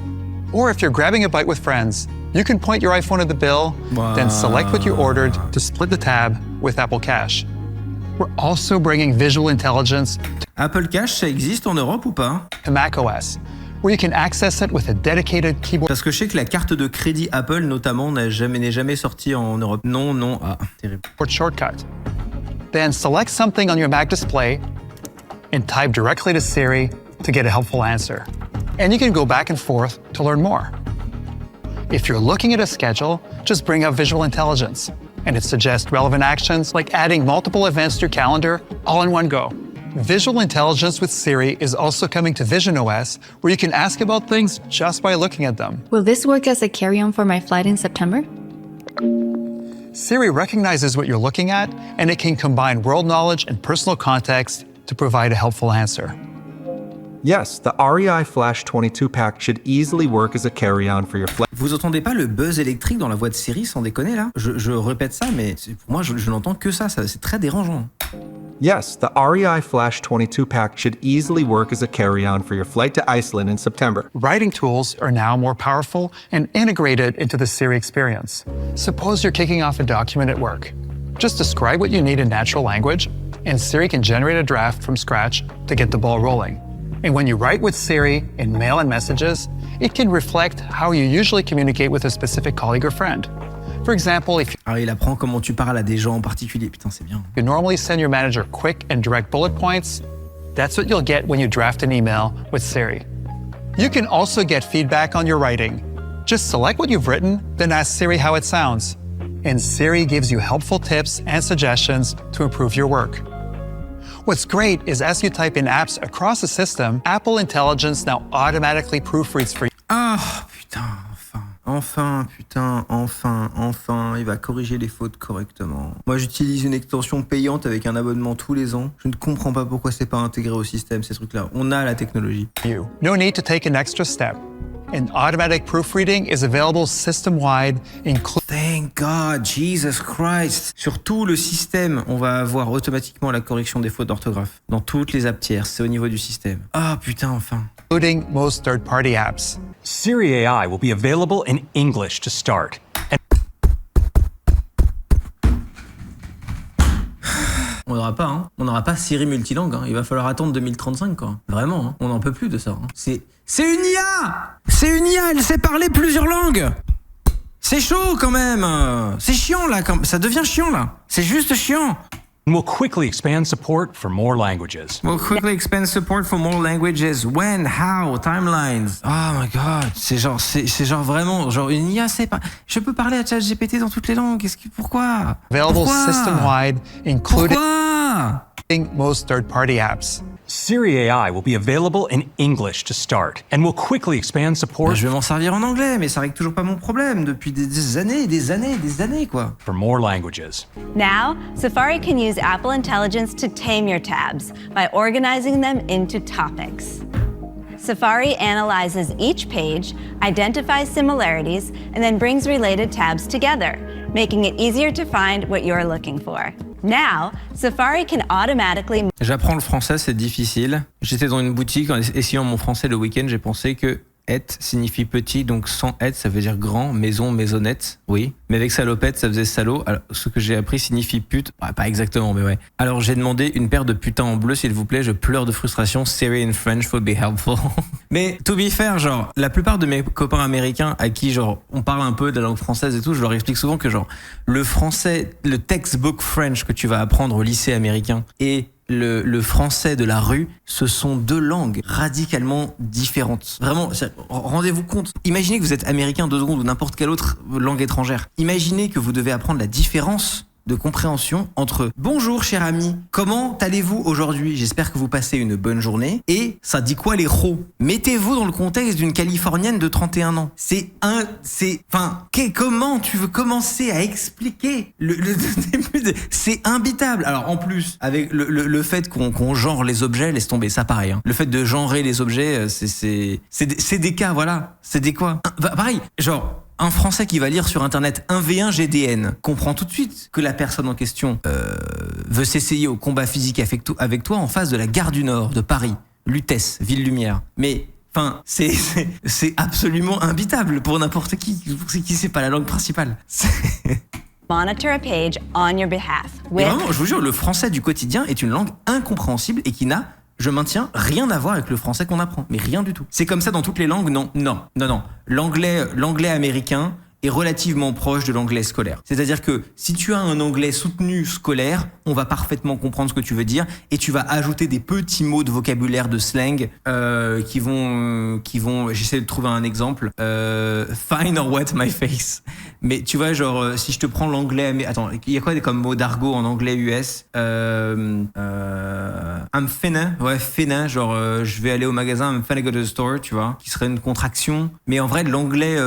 or if you're grabbing a bite with friends, you can point your iPhone at the bill, then select what you ordered to split the tab with Apple Cash. We're also bringing visual intelligence Apple Cash, ça existe en Europe ou pas? to macOS. where you can access it with a dedicated keyboard. Parce que je sais que la carte de crédit Apple, notamment, n'est jamais sortie en Europe. Non, terrible. Shortcut. Then select something on your Mac display and type directly to Siri to get a helpful answer. And you can go back and forth to learn more. If you're looking at a schedule, just bring up Visual Intelligence, and it suggests relevant actions like adding multiple events to your calendar all in one go. Visual Intelligence with Siri is also coming to visionOS, where you can ask about things just by looking at them. Will this work as a carry-on for my flight in September? Siri recognizes what you're looking at, and it can combine world knowledge and personal context to provide a helpful answer. Yes, the REI Flash 22 pack should easily work as a carry-on for your flight. Vous entendez pas le buzz électrique dans la voix de Siri, sans déconner là? Je répète ça, mais pour moi, je n'entends que ça, c'est très dérangeant. Yes, the REI Flash 22 pack should easily work as a carry-on for your flight to Iceland in September. Writing tools are now more powerful and integrated into the Siri experience. Suppose you're kicking off a document at work. Just describe what you need in natural language, and Siri can generate a draft from scratch to get the ball rolling. And when you write with Siri in mail and messages, it can reflect how you usually communicate with a specific colleague or friend. For example, if il apprend comment tu parles à des gens en particulier. Putain, c'est bien. You normally send your manager quick and direct bullet points, that's what you'll get when you draft an email with Siri. You can also get feedback on your writing. Just select what you've written, then ask Siri how it sounds. And Siri gives you helpful tips and suggestions to improve your work. What's great is as you type in apps across the system, Apple Intelligence now automatically proofreads for you. Ah, putain, enfin, il va corriger les fautes correctement. Moi, j'utilise une extension payante avec un abonnement tous les ans. Je ne comprends pas pourquoi c'est pas intégré au système, ces trucs-là. On a la technologie. No need to take an extra step. And automatic proofreading is available system-wide, including... Thank God, Jesus Christ. Sur tout le système, on va avoir automatiquement la correction des fautes d'orthographe. Dans toutes les apps tiers, c'est au niveau du système. Ah, putain, enfin. Including most third-party apps. Siri AI will be available in English to start. On n'aura pas Siri multilangue. Il va falloir attendre 2035, quoi. Vraiment, on n'en peut plus de ça. C'est une IA. C'est une IA. Elle sait parler plusieurs langues. C'est chaud quand même. C'est chiant là. Ça devient chiant là. C'est juste chiant. We'll quickly expand support for more languages. When? How? Timelines? Oh my God. C'est genre vraiment, genre une IA, c'est pas... Je peux parler à ChatGPT dans toutes les langues. Pourquoi? Available system-wide, including Pourquoi? most third-party apps. Siri AI will be available in English to start, and will quickly expand support. Je vais m'en servir en anglais, mais ça règle toujours pas mon problème depuis des années, quoi. For more languages. Now, Safari can use Apple Intelligence to tame your tabs by organizing them into topics. Safari analyzes each page, identifies similarities, and then brings related tabs together, making it easier to find what you're looking for. Now, Safari can automatically... J'apprends le français, c'est difficile. J'étais dans une boutique en essayant mon français le week-end, j'ai pensé que être signifie petit, donc sans être, ça veut dire grand, maison, maisonnette, oui. Mais avec salopette, ça faisait salaud. Alors, ce que j'ai appris signifie pute. Ouais, pas exactement, mais ouais. Alors, j'ai demandé une paire de putains en bleu, s'il vous plaît. Je pleure de frustration. Siri in French would be helpful. Mais, to be fair, genre, la plupart de mes copains américains à qui, genre, on parle un peu de la langue française et tout, je leur explique souvent que, genre, le français, le textbook French que tu vas apprendre au lycée américain et le français de la rue, ce sont deux langues radicalement différentes. Vraiment, rendez-vous compte. Imaginez que vous êtes américain 2 secondes ou n'importe quelle autre langue étrangère. Imaginez que vous devez apprendre la différence de compréhension entre « Bonjour cher ami, comment allez-vous aujourd'hui? J'espère que vous passez une bonne journée. » Et ça dit quoi les ro? Mettez-vous dans le contexte d'une Californienne de 31 ans. Comment tu veux commencer à expliquer le début de... C'est imbitable. Alors en plus, avec le fait qu'on genre les objets, laisse tomber, ça pareil. Hein. Le fait de genrer les objets, c'est des cas, voilà. C'est des quoi? Pareil, genre... Un Français qui va lire sur Internet 1v1 GDN comprend tout de suite que la personne en question veut s'essayer au combat physique avec toi en face de la gare du Nord de Paris, Lutèce, Ville Lumière. Mais enfin, c'est absolument imbitable pour n'importe qui. Pour qui c'est pas la langue principale. Monitor a page on your behalf. Et vraiment, je vous jure, le français du quotidien est une langue incompréhensible et qui n'a je maintiens, rien à voir avec le français qu'on apprend. Mais rien du tout. C'est comme ça dans toutes les langues? Non. L'anglais américain est relativement proche de l'anglais scolaire. C'est-à-dire que si tu as un anglais soutenu scolaire, on va parfaitement comprendre ce que tu veux dire et tu vas ajouter des petits mots de vocabulaire, de slang qui vont. J'essaie de trouver un exemple. Fine or what my face. Mais tu vois, genre, si je te prends l'anglais, attends, il y a quoi comme mot d'argot en anglais US? I'm finna, finna, genre, je vais aller au magasin, I'm finna go to the store, tu vois, qui serait une contraction. Mais en vrai, l'anglais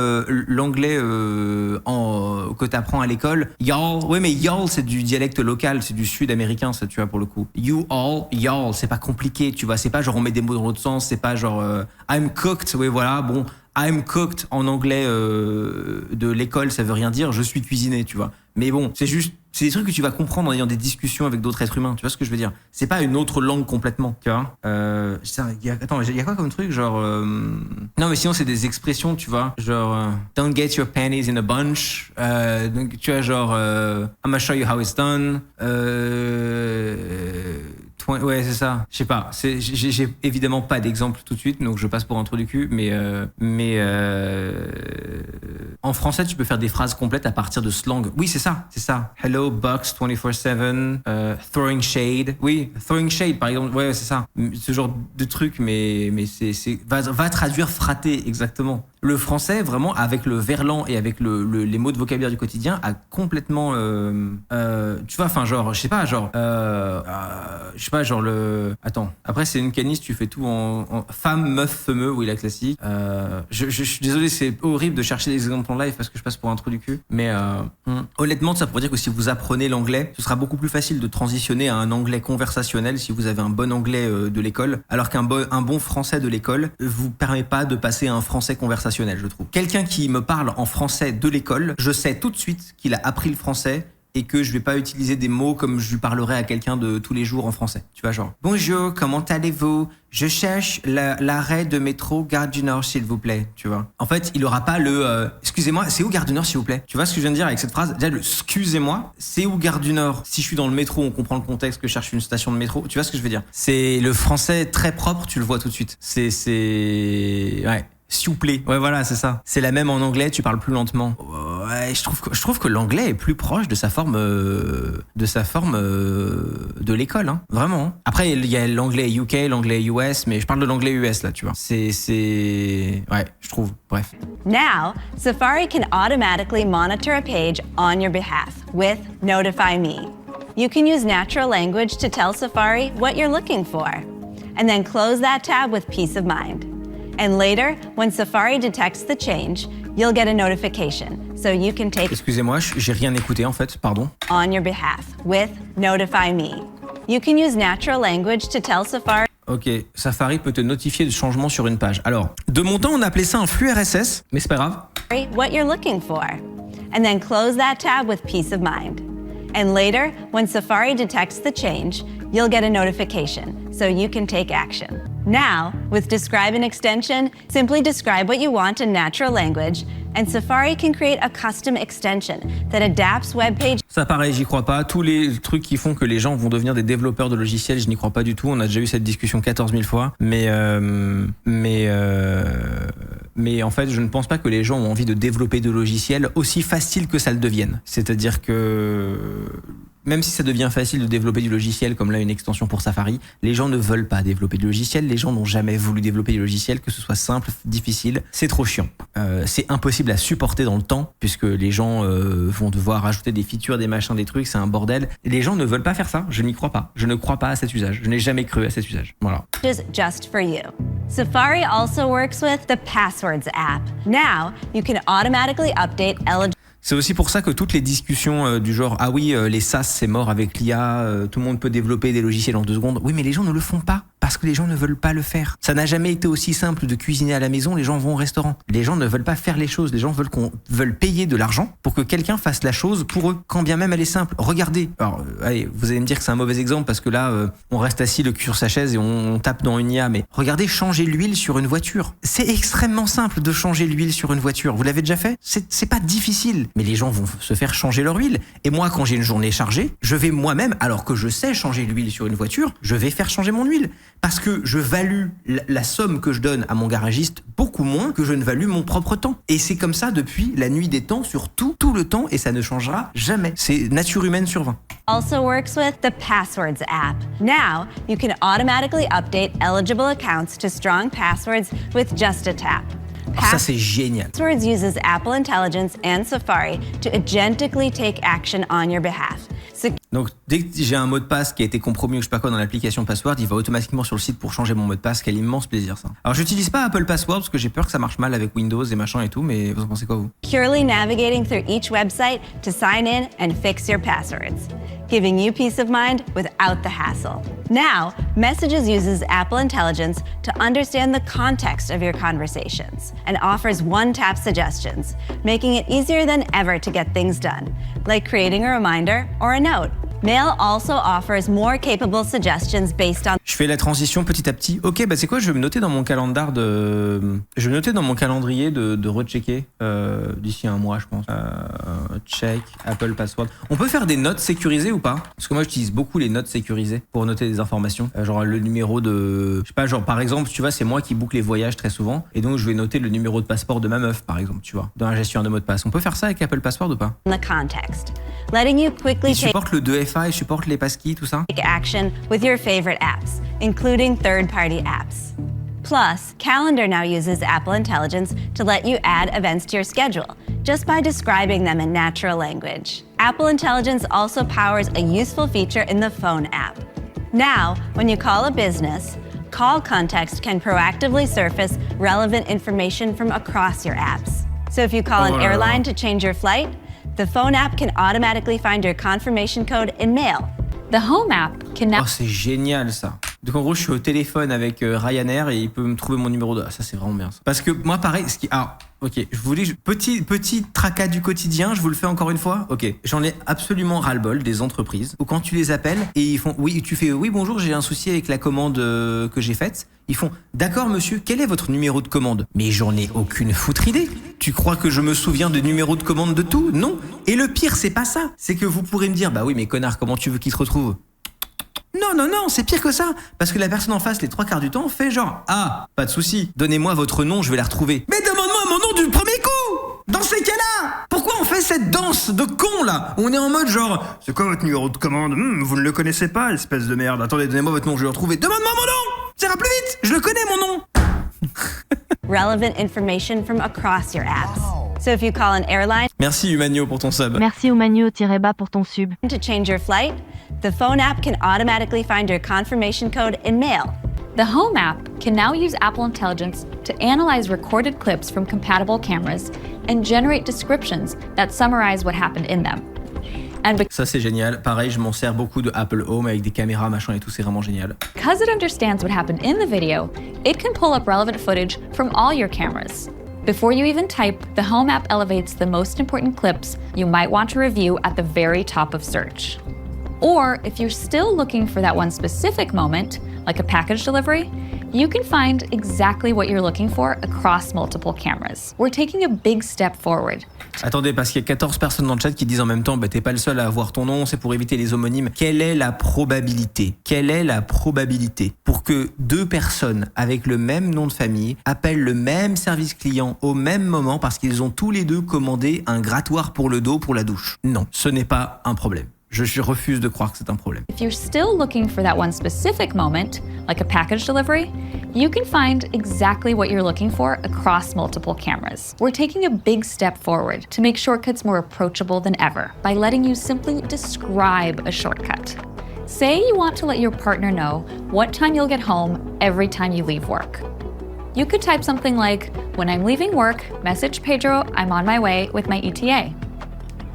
que t'apprends à l'école, y'all, oui, mais y'all, c'est du dialecte local, c'est du sud-américain, ça, tu vois, pour le coup. You all, y'all, c'est pas compliqué, tu vois, c'est pas genre on met des mots dans l'autre sens, c'est pas genre I'm cooked, oui, voilà, bon. I'm cooked en anglais de l'école, ça veut rien dire, je suis cuisiné, tu vois. Mais bon, c'est des trucs que tu vas comprendre en ayant des discussions avec d'autres êtres humains, tu vois ce que je veux dire? C'est pas une autre langue complètement, tu vois. Attends, il y a quoi comme truc, genre non mais sinon c'est des expressions, tu vois, genre don't get your panties in a bunch, donc tu vois genre I'm gonna show you how it's done. Ouais, c'est ça. Je sais pas. J'ai évidemment pas d'exemple tout de suite, donc je passe pour un trou du cul. Mais en français, tu peux faire des phrases complètes à partir de slang. Oui, c'est ça. Hello, Bucks 24/7, throwing shade. Oui, throwing shade, par exemple. Ouais, c'est ça. Ce genre de truc, mais va traduire frater exactement. Le français, vraiment, avec le verlan et avec les mots de vocabulaire du quotidien, a complètement, tu vois, enfin, genre, je sais pas, genre attends. Après, c'est une canisse, tu fais tout en femme, meuf, femeux, oui, la classique. Je suis désolé, c'est horrible de chercher des exemples en live parce que je passe pour un trou du cul. Mais honnêtement, ça pourrait dire que si vous apprenez l'anglais, ce sera beaucoup plus facile de transitionner à un anglais conversationnel si vous avez un bon anglais de l'école, alors qu'un bon français de l'école vous permet pas de passer à un français conversationnel, je trouve. Quelqu'un qui me parle en français de l'école, je sais tout de suite qu'il a appris le français et que je vais pas utiliser des mots comme je lui parlerais à quelqu'un de tous les jours en français. Tu vois, genre, bonjour, comment allez-vous? Je cherche l'arrêt de métro Gare du Nord, s'il vous plaît, tu vois. En fait, il aura pas excusez-moi, c'est où Gare du Nord, s'il vous plaît? Tu vois ce que je viens de dire avec cette phrase? Déjà, excusez-moi, c'est où Gare du Nord? Si je suis dans le métro, on comprend le contexte que je cherche une station de métro. Tu vois ce que je veux dire? C'est le français très propre, tu le vois tout de suite. Ouais. S'il vous plaît. Ouais, voilà, c'est ça. C'est la même en anglais, tu parles plus lentement. Ouais, je trouve que l'anglais est plus proche de sa forme de l'école, hein. Vraiment. Après, il y a l'anglais UK, l'anglais US, mais je parle de l'anglais US, là, tu vois. Ouais, je trouve. Bref. Now, Safari can automatically monitor a page on your behalf with Notify Me. You can use natural language to tell Safari what you're looking for, and then close that tab with peace of mind. And later, when Safari detects the change, you'll get a notification, so you can take... Excusez-moi, j'ai rien écouté en fait, pardon. ...on your behalf with Notify Me. You can use natural language to tell Safari... Ok, Safari peut te notifier de changements sur une page. Alors, de mon temps, on appelait ça un flux RSS, mais c'est pas grave. ...what you're looking for, and then close that tab with peace of mind. And later, when Safari detects the change, you'll get a notification, so you can take action. Now, with Describe an extension, simply describe what you want in natural language, and Safari can create a custom extension that adapts web pages. Ça pareil, j'y crois pas. Tous les trucs qui font que les gens vont devenir des développeurs de logiciels, je n'y crois pas du tout. On a déjà eu cette discussion 14 000 fois. Mais en fait, je ne pense pas que les gens ont envie de développer de logiciels aussi facile que ça le devienne. C'est-à-dire que même si ça devient facile de développer du logiciel, comme là une extension pour Safari, les gens ne veulent pas développer de logiciel, les gens n'ont jamais voulu développer du logiciel, que ce soit simple, difficile, c'est trop chiant. C'est impossible à supporter dans le temps, puisque les gens vont devoir ajouter des features, des machins, des trucs, c'est un bordel. Les gens ne veulent pas faire ça, je n'y crois pas. Je ne crois pas à cet usage, je n'ai jamais cru à cet usage. Voilà. Just for you. Safari also works with the Passwords app. Now, you can automatically update eligible... C'est aussi pour ça que toutes les discussions du genre « Ah oui, les SaaS, c'est mort avec l'IA, tout le monde peut développer des logiciels en 2 secondes. » Oui, mais les gens ne le font pas parce que les gens ne veulent pas le faire. Ça n'a jamais été aussi simple de cuisiner à la maison, les gens vont au restaurant. Les gens ne veulent pas faire les choses, les gens veulent payer de l'argent pour que quelqu'un fasse la chose pour eux, quand bien même elle est simple. Regardez. Alors, allez, vous allez me dire que c'est un mauvais exemple parce que là, on reste assis le cul sur sa chaise et on tape dans une IA, mais regardez, changer l'huile sur une voiture. C'est extrêmement simple de changer l'huile sur une voiture. Vous l'avez déjà fait? C'est pas difficile. Mais les gens vont se faire changer leur huile. Et moi, quand j'ai une journée chargée, je vais moi-même, alors que je sais changer l'huile sur une voiture, je vais faire changer mon huile. parce que je value la somme que je donne à mon garagiste beaucoup moins que je ne value mon propre temps. Et c'est comme ça depuis la nuit des temps, sur tout le temps, et ça ne changera jamais. C'est nature humaine sur 20. Also works with the Passwords app. Now, you can automatically update eligible accounts to strong passwords with just a tap. Ça, c'est génial. Passwords uses Apple Intelligence and Safari to agentically take action on your behalf. Donc, dès que j'ai un mot de passe qui a été compromis ou je sais pas quoi dans l'application Password, il va automatiquement sur le site pour changer mon mot de passe. Quel immense plaisir, ça. Alors, j'utilise pas Apple Password parce que j'ai peur que ça marche mal avec Windows et machin et tout, mais vous en pensez quoi, vous? Securely navigating through each website to sign in and fix your passwords, giving you peace of mind without the hassle. Now, Messages uses Apple Intelligence to understand the context of your conversations and offers one-tap suggestions, making it easier than ever to get things done, like creating a reminder or a note. Mail also offers more capable suggestions based on... Je fais la transition petit à petit. Ok, bah c'est quoi, je vais me noter dans mon calendar je vais noter dans mon calendrier de rechecker d'ici un mois, je pense. Check, Apple Password. On peut faire des notes sécurisées ou pas? Parce que moi, j'utilise beaucoup les notes sécurisées pour noter des informations. Genre le numéro de... Je sais pas, genre par exemple, tu vois, c'est moi qui boucle les voyages très souvent. Et donc, je vais noter le numéro de passeport de ma meuf, par exemple, tu vois, dans la gestion de mot de passe. On peut faire ça avec Apple Password ou pas? The context, letting you quickly Il supporte le 2FA, il supporte les passkeys, tout ça? Take action with your favorite apps, including third-party apps. Plus, Calendar now uses Apple Intelligence to let you add events to your schedule, just by describing them in natural language. Apple Intelligence also powers a useful feature in the Phone app. Now, when you call a business, Call Context can proactively surface relevant information from across your apps. So if you call an airline to change your flight, the Phone app can automatically find your confirmation code in Mail. The Home app can now... Oh, c'est génial, ça. Donc en gros, je suis au téléphone avec Ryanair et il peut me trouver mon numéro de... Ah, ça, c'est vraiment bien, ça. Parce que moi, pareil, Alors, ok, je voulais... Petit tracas du quotidien, je vous le fais encore une fois. Ok, j'en ai absolument ras-le-bol des entreprises où quand tu les appelles et ils font... Oui, tu fais... Oui, bonjour, j'ai un souci avec la commande que j'ai faite. Ils font, d'accord monsieur, quel est votre numéro de commande? Mais j'en ai aucune foutre idée. Tu crois que je me souviens des numéros de commande de tout? Non. Et le pire, c'est pas ça. C'est que vous pourrez me dire, bah oui, mais connard, comment tu veux qu'il te retrouve? Non, c'est pire que ça. Parce que la personne en face, les 3/4 du temps, fait genre, ah, pas de souci, donnez-moi votre nom, je vais la retrouver. Mais demande-moi mon nom du premier coup! Dans ces cas-là! Pourquoi on fait cette danse de con, là? On est en mode genre, c'est quoi votre numéro de commande? Vous ne le connaissez pas, espèce de merde. Attendez, donnez-moi votre nom, je vais le retrouver. Demande-moi mon nom! Ça ira plus vite! Je le connais, mon nom! Relevant information from across your apps. So if you call an airline... Merci Humanio pour ton sub. Merci Humanio-bas pour ton sub. ...to change your flight, the Phone app can automatically find your confirmation code in Mail. The Home app can now use Apple Intelligence to analyze recorded clips from compatible cameras and generate descriptions that summarize what happened in them. Ça c'est génial. Pareil, je m'en sers beaucoup de Apple Home avec des caméras, machin et tout, c'est vraiment génial. Because it understands what happened in the video, it can pull up relevant footage from all your cameras. Before you even type, the Home app elevates the most important clips you might want to review at the very top of search. Or if you're still looking for that one specific moment, like a package delivery, you can find exactly what you're looking for across multiple cameras. We're taking a big step forward. Attendez, parce qu'il y a 14 personnes dans le chat qui disent en même temps, bah t'es pas le seul à avoir ton nom, c'est pour éviter les homonymes. Quelle est la probabilité pour que deux personnes avec le même nom de famille appellent le même service client au même moment parce qu'ils ont tous les deux commandé un grattoir pour le dos pour la douche? Non, ce n'est pas un problème. Je refuse de croire que c'est un problème. If you're still looking for that one specific moment, like a package delivery, you can find exactly what you're looking for across multiple cameras. We're taking a big step forward to make shortcuts more approachable than ever by letting you simply describe a shortcut. Say you want to let your partner know what time you'll get home every time you leave work. You could type something like, when I'm leaving work, message Pedro I'm on my way with my ETA.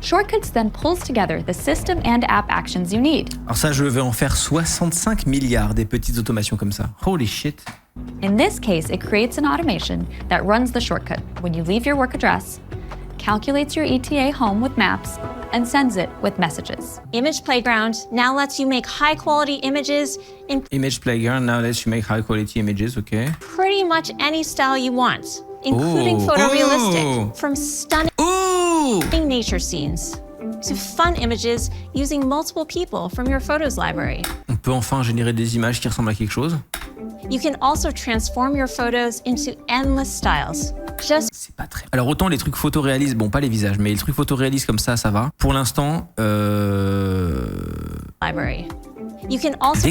Shortcuts then pulls together the system and app actions you need. Alors ça, je vais en faire 65 milliards des petites automations comme ça. Holy shit. In this case, it creates an automation that runs the shortcut when you leave your work address, calculates your ETA home with maps, and sends it with messages. Image Playground now lets you make high-quality images in Image Playground now lets you make high-quality images, okay. Pretty much any style you want, including photorealistic, from stunning nature scenes to fun images using multiple people from your photos library. On peut enfin générer des images qui ressemblent à quelque chose. You can also transform your photos into endless styles. C'est pas très... Alors autant les trucs photoréalistes, bon pas les visages, mais les trucs photoréalistes comme ça va. Pour l'instant, Library. You can also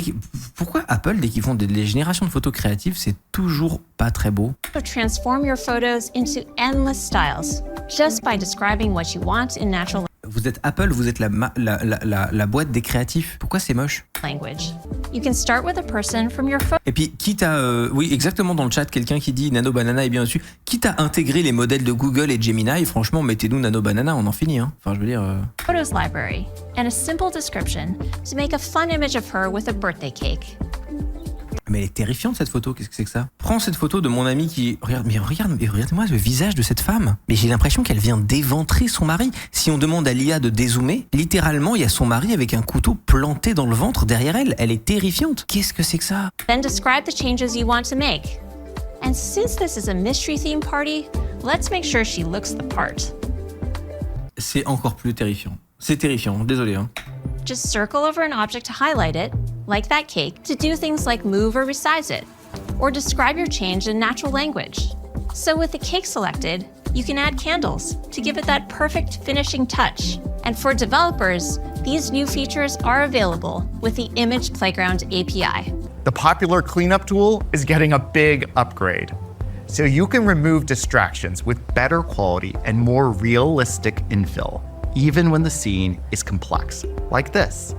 pourquoi Apple, dès qu'ils font des générations de photos créatives, c'est toujours pas très beau? transform your photos into endless styles just by describing what you want in natural Vous êtes Apple, vous êtes la boîte des créatifs. Pourquoi c'est moche? language. You can start with a person from your photo. Et puis, quitte à... oui, exactement, dans le chat, quelqu'un qui dit Nano Banana est bien dessus. Quitte à intégrer les modèles de Google et Gemini, franchement, mettez-nous Nano Banana, on en finit. Hein. Enfin, je veux dire... Photos library and a simple description to make a fun image of her with a birthday cake. Mais elle est terrifiante cette photo, qu'est-ce que c'est que ça? Prends cette photo de mon ami qui... Regardez-moi le visage de cette femme. Mais j'ai l'impression qu'elle vient d'éventrer son mari. Si on demande à l'IA de dézoomer, littéralement, il y a son mari avec un couteau planté dans le ventre derrière elle. Elle est terrifiante. Qu'est-ce que c'est que ça? Then describe the changes you want to make. And since this is a mystery theme party, let's make sure she looks the part. C'est encore plus terrifiant. C'est terrifiant, désolé. Hein. Just circle over an object to highlight it, like that cake, to do things like move or resize it, or describe your change in natural language. So with the cake selected, you can add candles to give it that perfect finishing touch. And for developers, these new features are available with the Image Playground API. The popular cleanup tool is getting a big upgrade. So you can remove distractions with better quality and more realistic infill, even when the scene is complex, like this.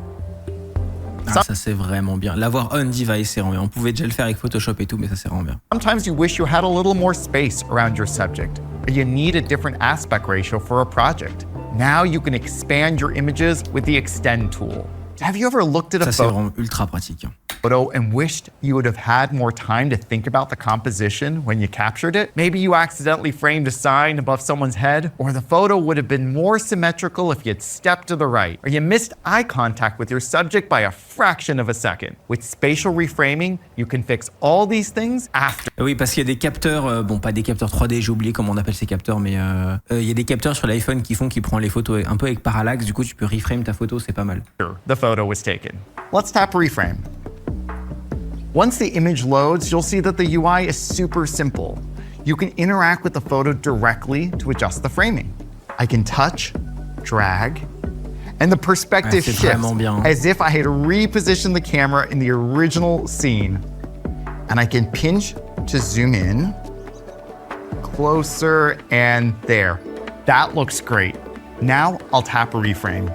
Ah, ça c'est vraiment bien. L'avoir on-device, c'est vraiment bien. On pouvait déjà le faire avec Photoshop et tout, mais ça c'est vraiment bien. Sometimes you wish you had a little more space around your subject, or you need a different aspect ratio for a project. Now you can expand your images with the Extend tool. Have you ever looked at a Ça c'est vraiment ultra pratique. photo and wished you would have had more time to think about the composition when you captured it? Maybe you accidentally framed a sign above someone's head, or the photo would have been more symmetrical if you had stepped to the right, or you missed eye contact with your subject by a fraction of a second. With spatial reframing, you can fix all these things after. Oui, parce qu'il y a des capteurs, bon pas des capteurs 3D, j'ai oublié comment on appelle ces capteurs, mais il y a des capteurs sur l'iPhone qui prend les photos un peu avec parallaxe, du coup tu peux reframe ta photo, c'est pas mal. The photo was taken. Let's tap reframe. Once the image loads, you'll see that the UI is super simple. You can interact with the photo directly to adjust the framing. I can touch, drag, and the perspective shifts as if I had repositioned the camera in the original scene. And I can pinch to zoom in, closer, and there. That looks great. Now I'll tap reframe.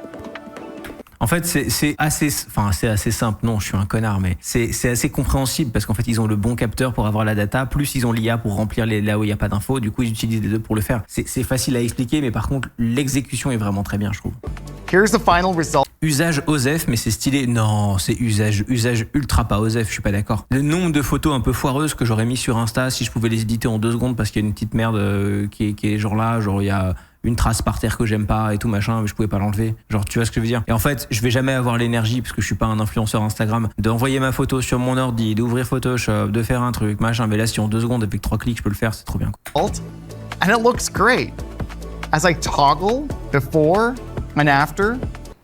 En fait, c'est assez simple. Non, je suis un connard, mais c'est assez compréhensible parce qu'en fait, ils ont le bon capteur pour avoir la data, plus ils ont l'IA pour remplir là où il n'y a pas d'infos. Du coup, ils utilisent les deux pour le faire. C'est facile à expliquer, mais par contre, l'exécution est vraiment très bien, je trouve. Here's the final result. Usage OSEF, mais c'est stylé. Non, c'est usage ultra pas OSEF, je suis pas d'accord. Le nombre de photos un peu foireuses que j'aurais mis sur Insta, si je pouvais les éditer en 2 secondes parce qu'il y a une petite merde qui est genre là, genre il y a une trace par terre que j'aime pas et tout machin, mais je pouvais pas l'enlever. Genre, tu vois ce que je veux dire? Et en fait, je vais jamais avoir l'énergie, parce que je suis pas un influenceur Instagram, d'envoyer ma photo sur mon ordi, d'ouvrir Photoshop, de faire un truc, machin. Mais là, si en 2 secondes, avec 3 clics, je peux le faire, c'est trop bien. And it looks great. As I toggle before and after.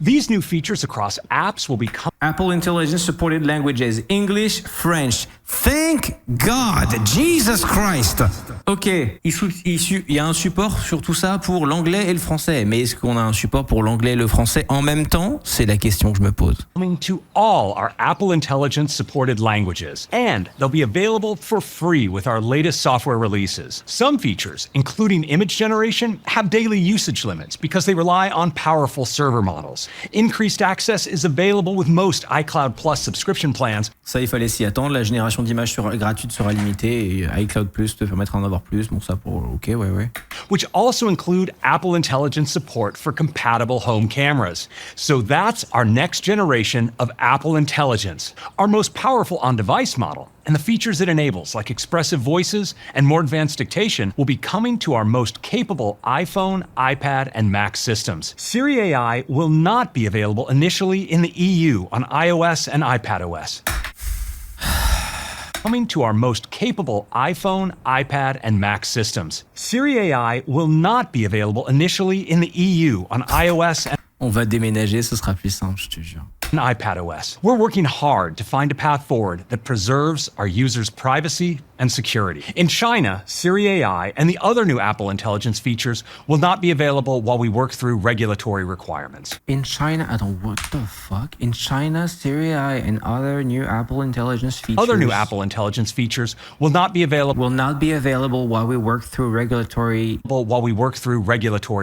These new features across apps will become Apple Intelligence supported languages English, French. Thank God, Jesus Christ. Ok, il y a un support sur tout ça pour l'anglais et le français. Mais est-ce qu'on a un support pour l'anglais et le français en même temps? C'est la question que je me pose. Coming to all our Apple Intelligence supported languages, and they'll be available for free with our latest software releases. Some features, including image generation, have daily usage limits because they rely on powerful server models. Increased access is available with most iCloud Plus subscription plans. Ça, il fallait s'y attendre. La génération d'images gratuite sera limitée et iCloud Plus te permettra d'en avoir plus. Bon, ça pour... Ok, ouais. Which also include Apple Intelligence support for compatible home cameras. So that's our next generation of Apple Intelligence, our most powerful on-device model. And the features it enables, like expressive voices and more advanced dictation, will be coming to our most capable iPhone, iPad, and Mac systems. Siri AI will not be available initially in the EU on iOS and iPadOS. Coming to our most capable iPhone, iPad, and Mac systems. Siri AI will not be available initially in the EU on iOS and... On va déménager, ce sera plus simple, je te jure. and iPadOS. We're working hard to find a path forward that preserves our users' privacy and security. In China, Siri AI and the other new Apple Intelligence features will not be available while we work through regulatory requirements. In China, attends, what the fuck? In China, Siri AI and other new Apple Intelligence features. Other new Apple Intelligence features will not be available while we work through regulatory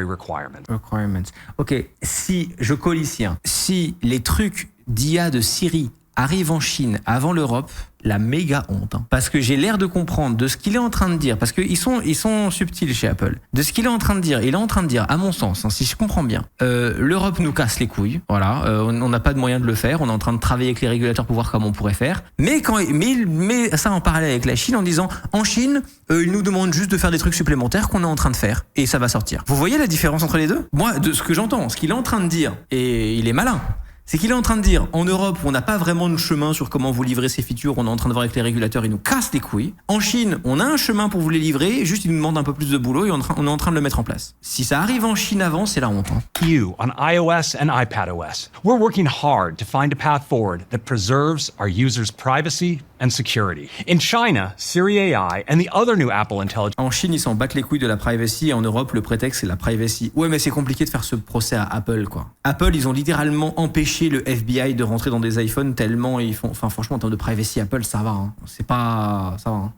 requirements. Ok, si je colle ici, si les trucs d'IA de Siri arrivent en Chine avant l'Europe, la méga honte. Parce que j'ai l'air de comprendre de ce qu'il est en train de dire, parce qu'ils sont subtils chez Apple. De ce qu'il est en train de dire, il est en train de dire, à mon sens, si je comprends bien, l'Europe nous casse les couilles, voilà, on n'a pas de moyen de le faire, on est en train de travailler avec les régulateurs pour voir comment on pourrait faire, mais il met ça en parallèle avec la Chine en disant, en Chine, ils nous demandent juste de faire des trucs supplémentaires qu'on est en train de faire, et ça va sortir. Vous voyez la différence entre les deux ? Moi, de ce que j'entends, ce qu'il est en train de dire, et il est malin, c'est qu'il est en train de dire, en Europe, on n'a pas vraiment de chemin sur comment vous livrer ces features, on est en train de voir avec les régulateurs, ils nous cassent les couilles. En Chine, on a un chemin pour vous les livrer, juste ils nous demandent un peu plus de boulot et on est en train de le mettre en place. Si ça arrive en Chine avant, c'est la honte. You on iOS and iPadOS. We're working hard to find a path forward that preserves our users' privacy and security. In China, Siri AI and the other new Apple Intelligence. En Chine, ils s'en battent les couilles de la privacy et en Europe, le prétexte c'est la privacy. Ouais, mais c'est compliqué de faire ce procès à Apple, quoi. Apple, ils ont littéralement empêché le FBI de rentrer dans des iPhones tellement ils font. Enfin, franchement, en termes de privacy, Apple, ça va. Hein. C'est pas. Ça va. Hein.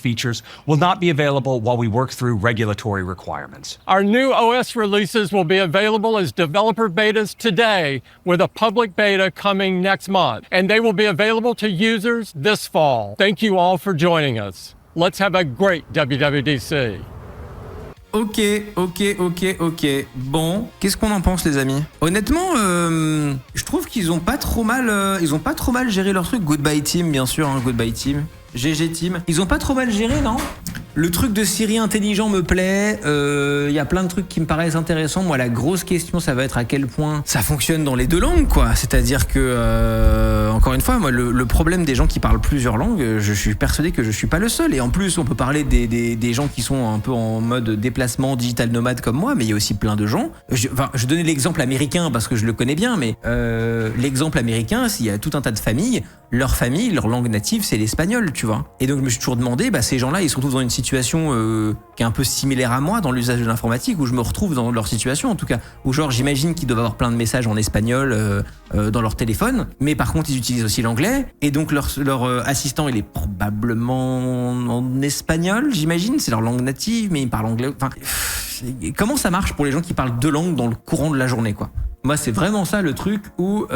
Features will not be available while we work through regulatory requirements. Our new OS releases will be available as developer betas today, with a public beta coming next month, and they will be available to users this fall. Thank you all for joining us. Let's have a great WWDC. Ok. Bon, qu'est-ce qu'on en pense, les amis ? Honnêtement, je trouve qu'ils ont pas trop mal géré leur truc. Goodbye Team, bien sûr, hein, Goodbye Team. GG Team. Ils ont pas trop mal géré, non ? Le truc de Siri intelligent me plaît. Y a plein de trucs qui me paraissent intéressants. Moi, la grosse question, ça va être à quel point ça fonctionne dans les deux langues, quoi. C'est-à-dire que, encore une fois, moi, le problème des gens qui parlent plusieurs langues, je suis persuadé que je suis pas le seul. Et en plus, on peut parler des gens qui sont un peu en mode déplacement digital nomade comme moi, mais il y a aussi plein de gens. Je donnais l'exemple américain parce que je le connais bien, mais l'exemple américain, s'il y a tout un tas de familles, leur langue native, c'est l'espagnol, tu vois. Et donc, je me suis toujours demandé, ces gens-là, ils sont tous dans une situation qui est un peu similaire à moi dans l'usage de l'informatique, où je me retrouve dans leur situation, en tout cas, où genre j'imagine qu'ils doivent avoir plein de messages en espagnol dans leur téléphone, mais par contre ils utilisent aussi l'anglais, et donc leur assistant il est probablement en espagnol, j'imagine, c'est leur langue native, mais ils parlent anglais. Enfin, comment ça marche pour les gens qui parlent deux langues dans le courant de la journée, quoi ? Moi, c'est vraiment ça le truc où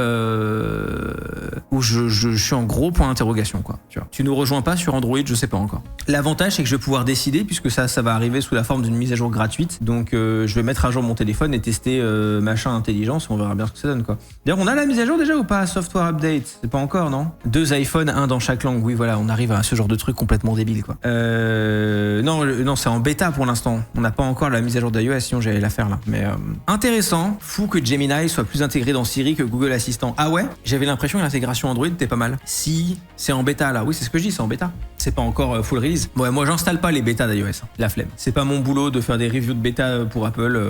je suis en gros point d'interrogation, quoi. Tu nous rejoins pas sur Android, je sais pas encore. L'avantage, c'est que je vais pouvoir décider, puisque ça va arriver sous la forme d'une mise à jour gratuite. Donc, je vais mettre à jour mon téléphone et tester machin intelligence, on verra bien ce que ça donne, quoi. D'ailleurs, on a la mise à jour déjà ou pas ? Software update, c'est pas encore, non ? 2 iPhones, 1 dans chaque langue. Oui, voilà, on arrive à ce genre de truc complètement débile, quoi. Non, c'est en bêta pour l'instant. On n'a pas encore la mise à jour d'iOS, sinon j'allais la faire là. Mais intéressant, fou que Gemini soit plus intégré dans Siri que Google Assistant. Ah ouais ? J'avais l'impression que l'intégration Android était pas mal. Si, c'est en bêta là. Oui, c'est ce que je dis, c'est en bêta. C'est pas encore full release. Ouais, moi j'installe pas les bêtas d'iOS. La flemme. C'est pas mon boulot de faire des reviews de bêta pour Apple.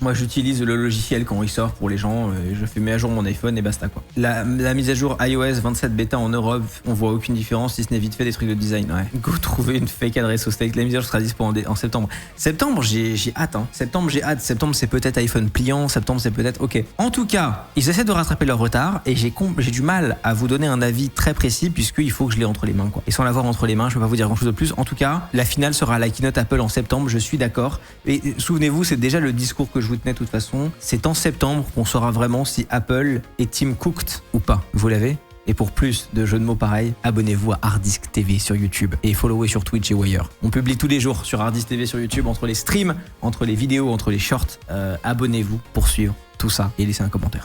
Moi j'utilise le logiciel quand il sort pour les gens. Je mets à jour mon iPhone et basta, quoi. La mise à jour iOS 27 bêta en Europe, on voit aucune différence si ce n'est vite fait des trucs de design. Ouais. Go trouver une fake adresse au steak. La mise à jour sera dispo en septembre. Septembre, j'ai hâte. Hein. Septembre, j'ai hâte. Septembre, c'est peut-être iPhone pliant. Septembre, c'est peut-être. Ok. En tout cas, ils essaient de rattraper leur retard et j'ai du mal à vous donner un avis très précis puisqu'il faut que je l'ai entre les mains, quoi. Et sans l'avoir entre les mains, je peux pas vous dire grand chose de plus. En tout cas, la finale sera à la keynote Apple en septembre, je suis d'accord. Et souvenez-vous, c'est déjà le discours que je vous tenais de toute façon. C'est en septembre qu'on saura vraiment si Apple est Tim Cooked ou pas. Vous l'avez ? Et pour plus de jeux de mots pareils, abonnez-vous à Hardisk TV sur YouTube et followez sur Twitch et Wire. On publie tous les jours sur Hardisk TV sur YouTube, entre les streams, entre les vidéos, entre les shorts. Abonnez-vous pour suivre tout ça et laissez un commentaire.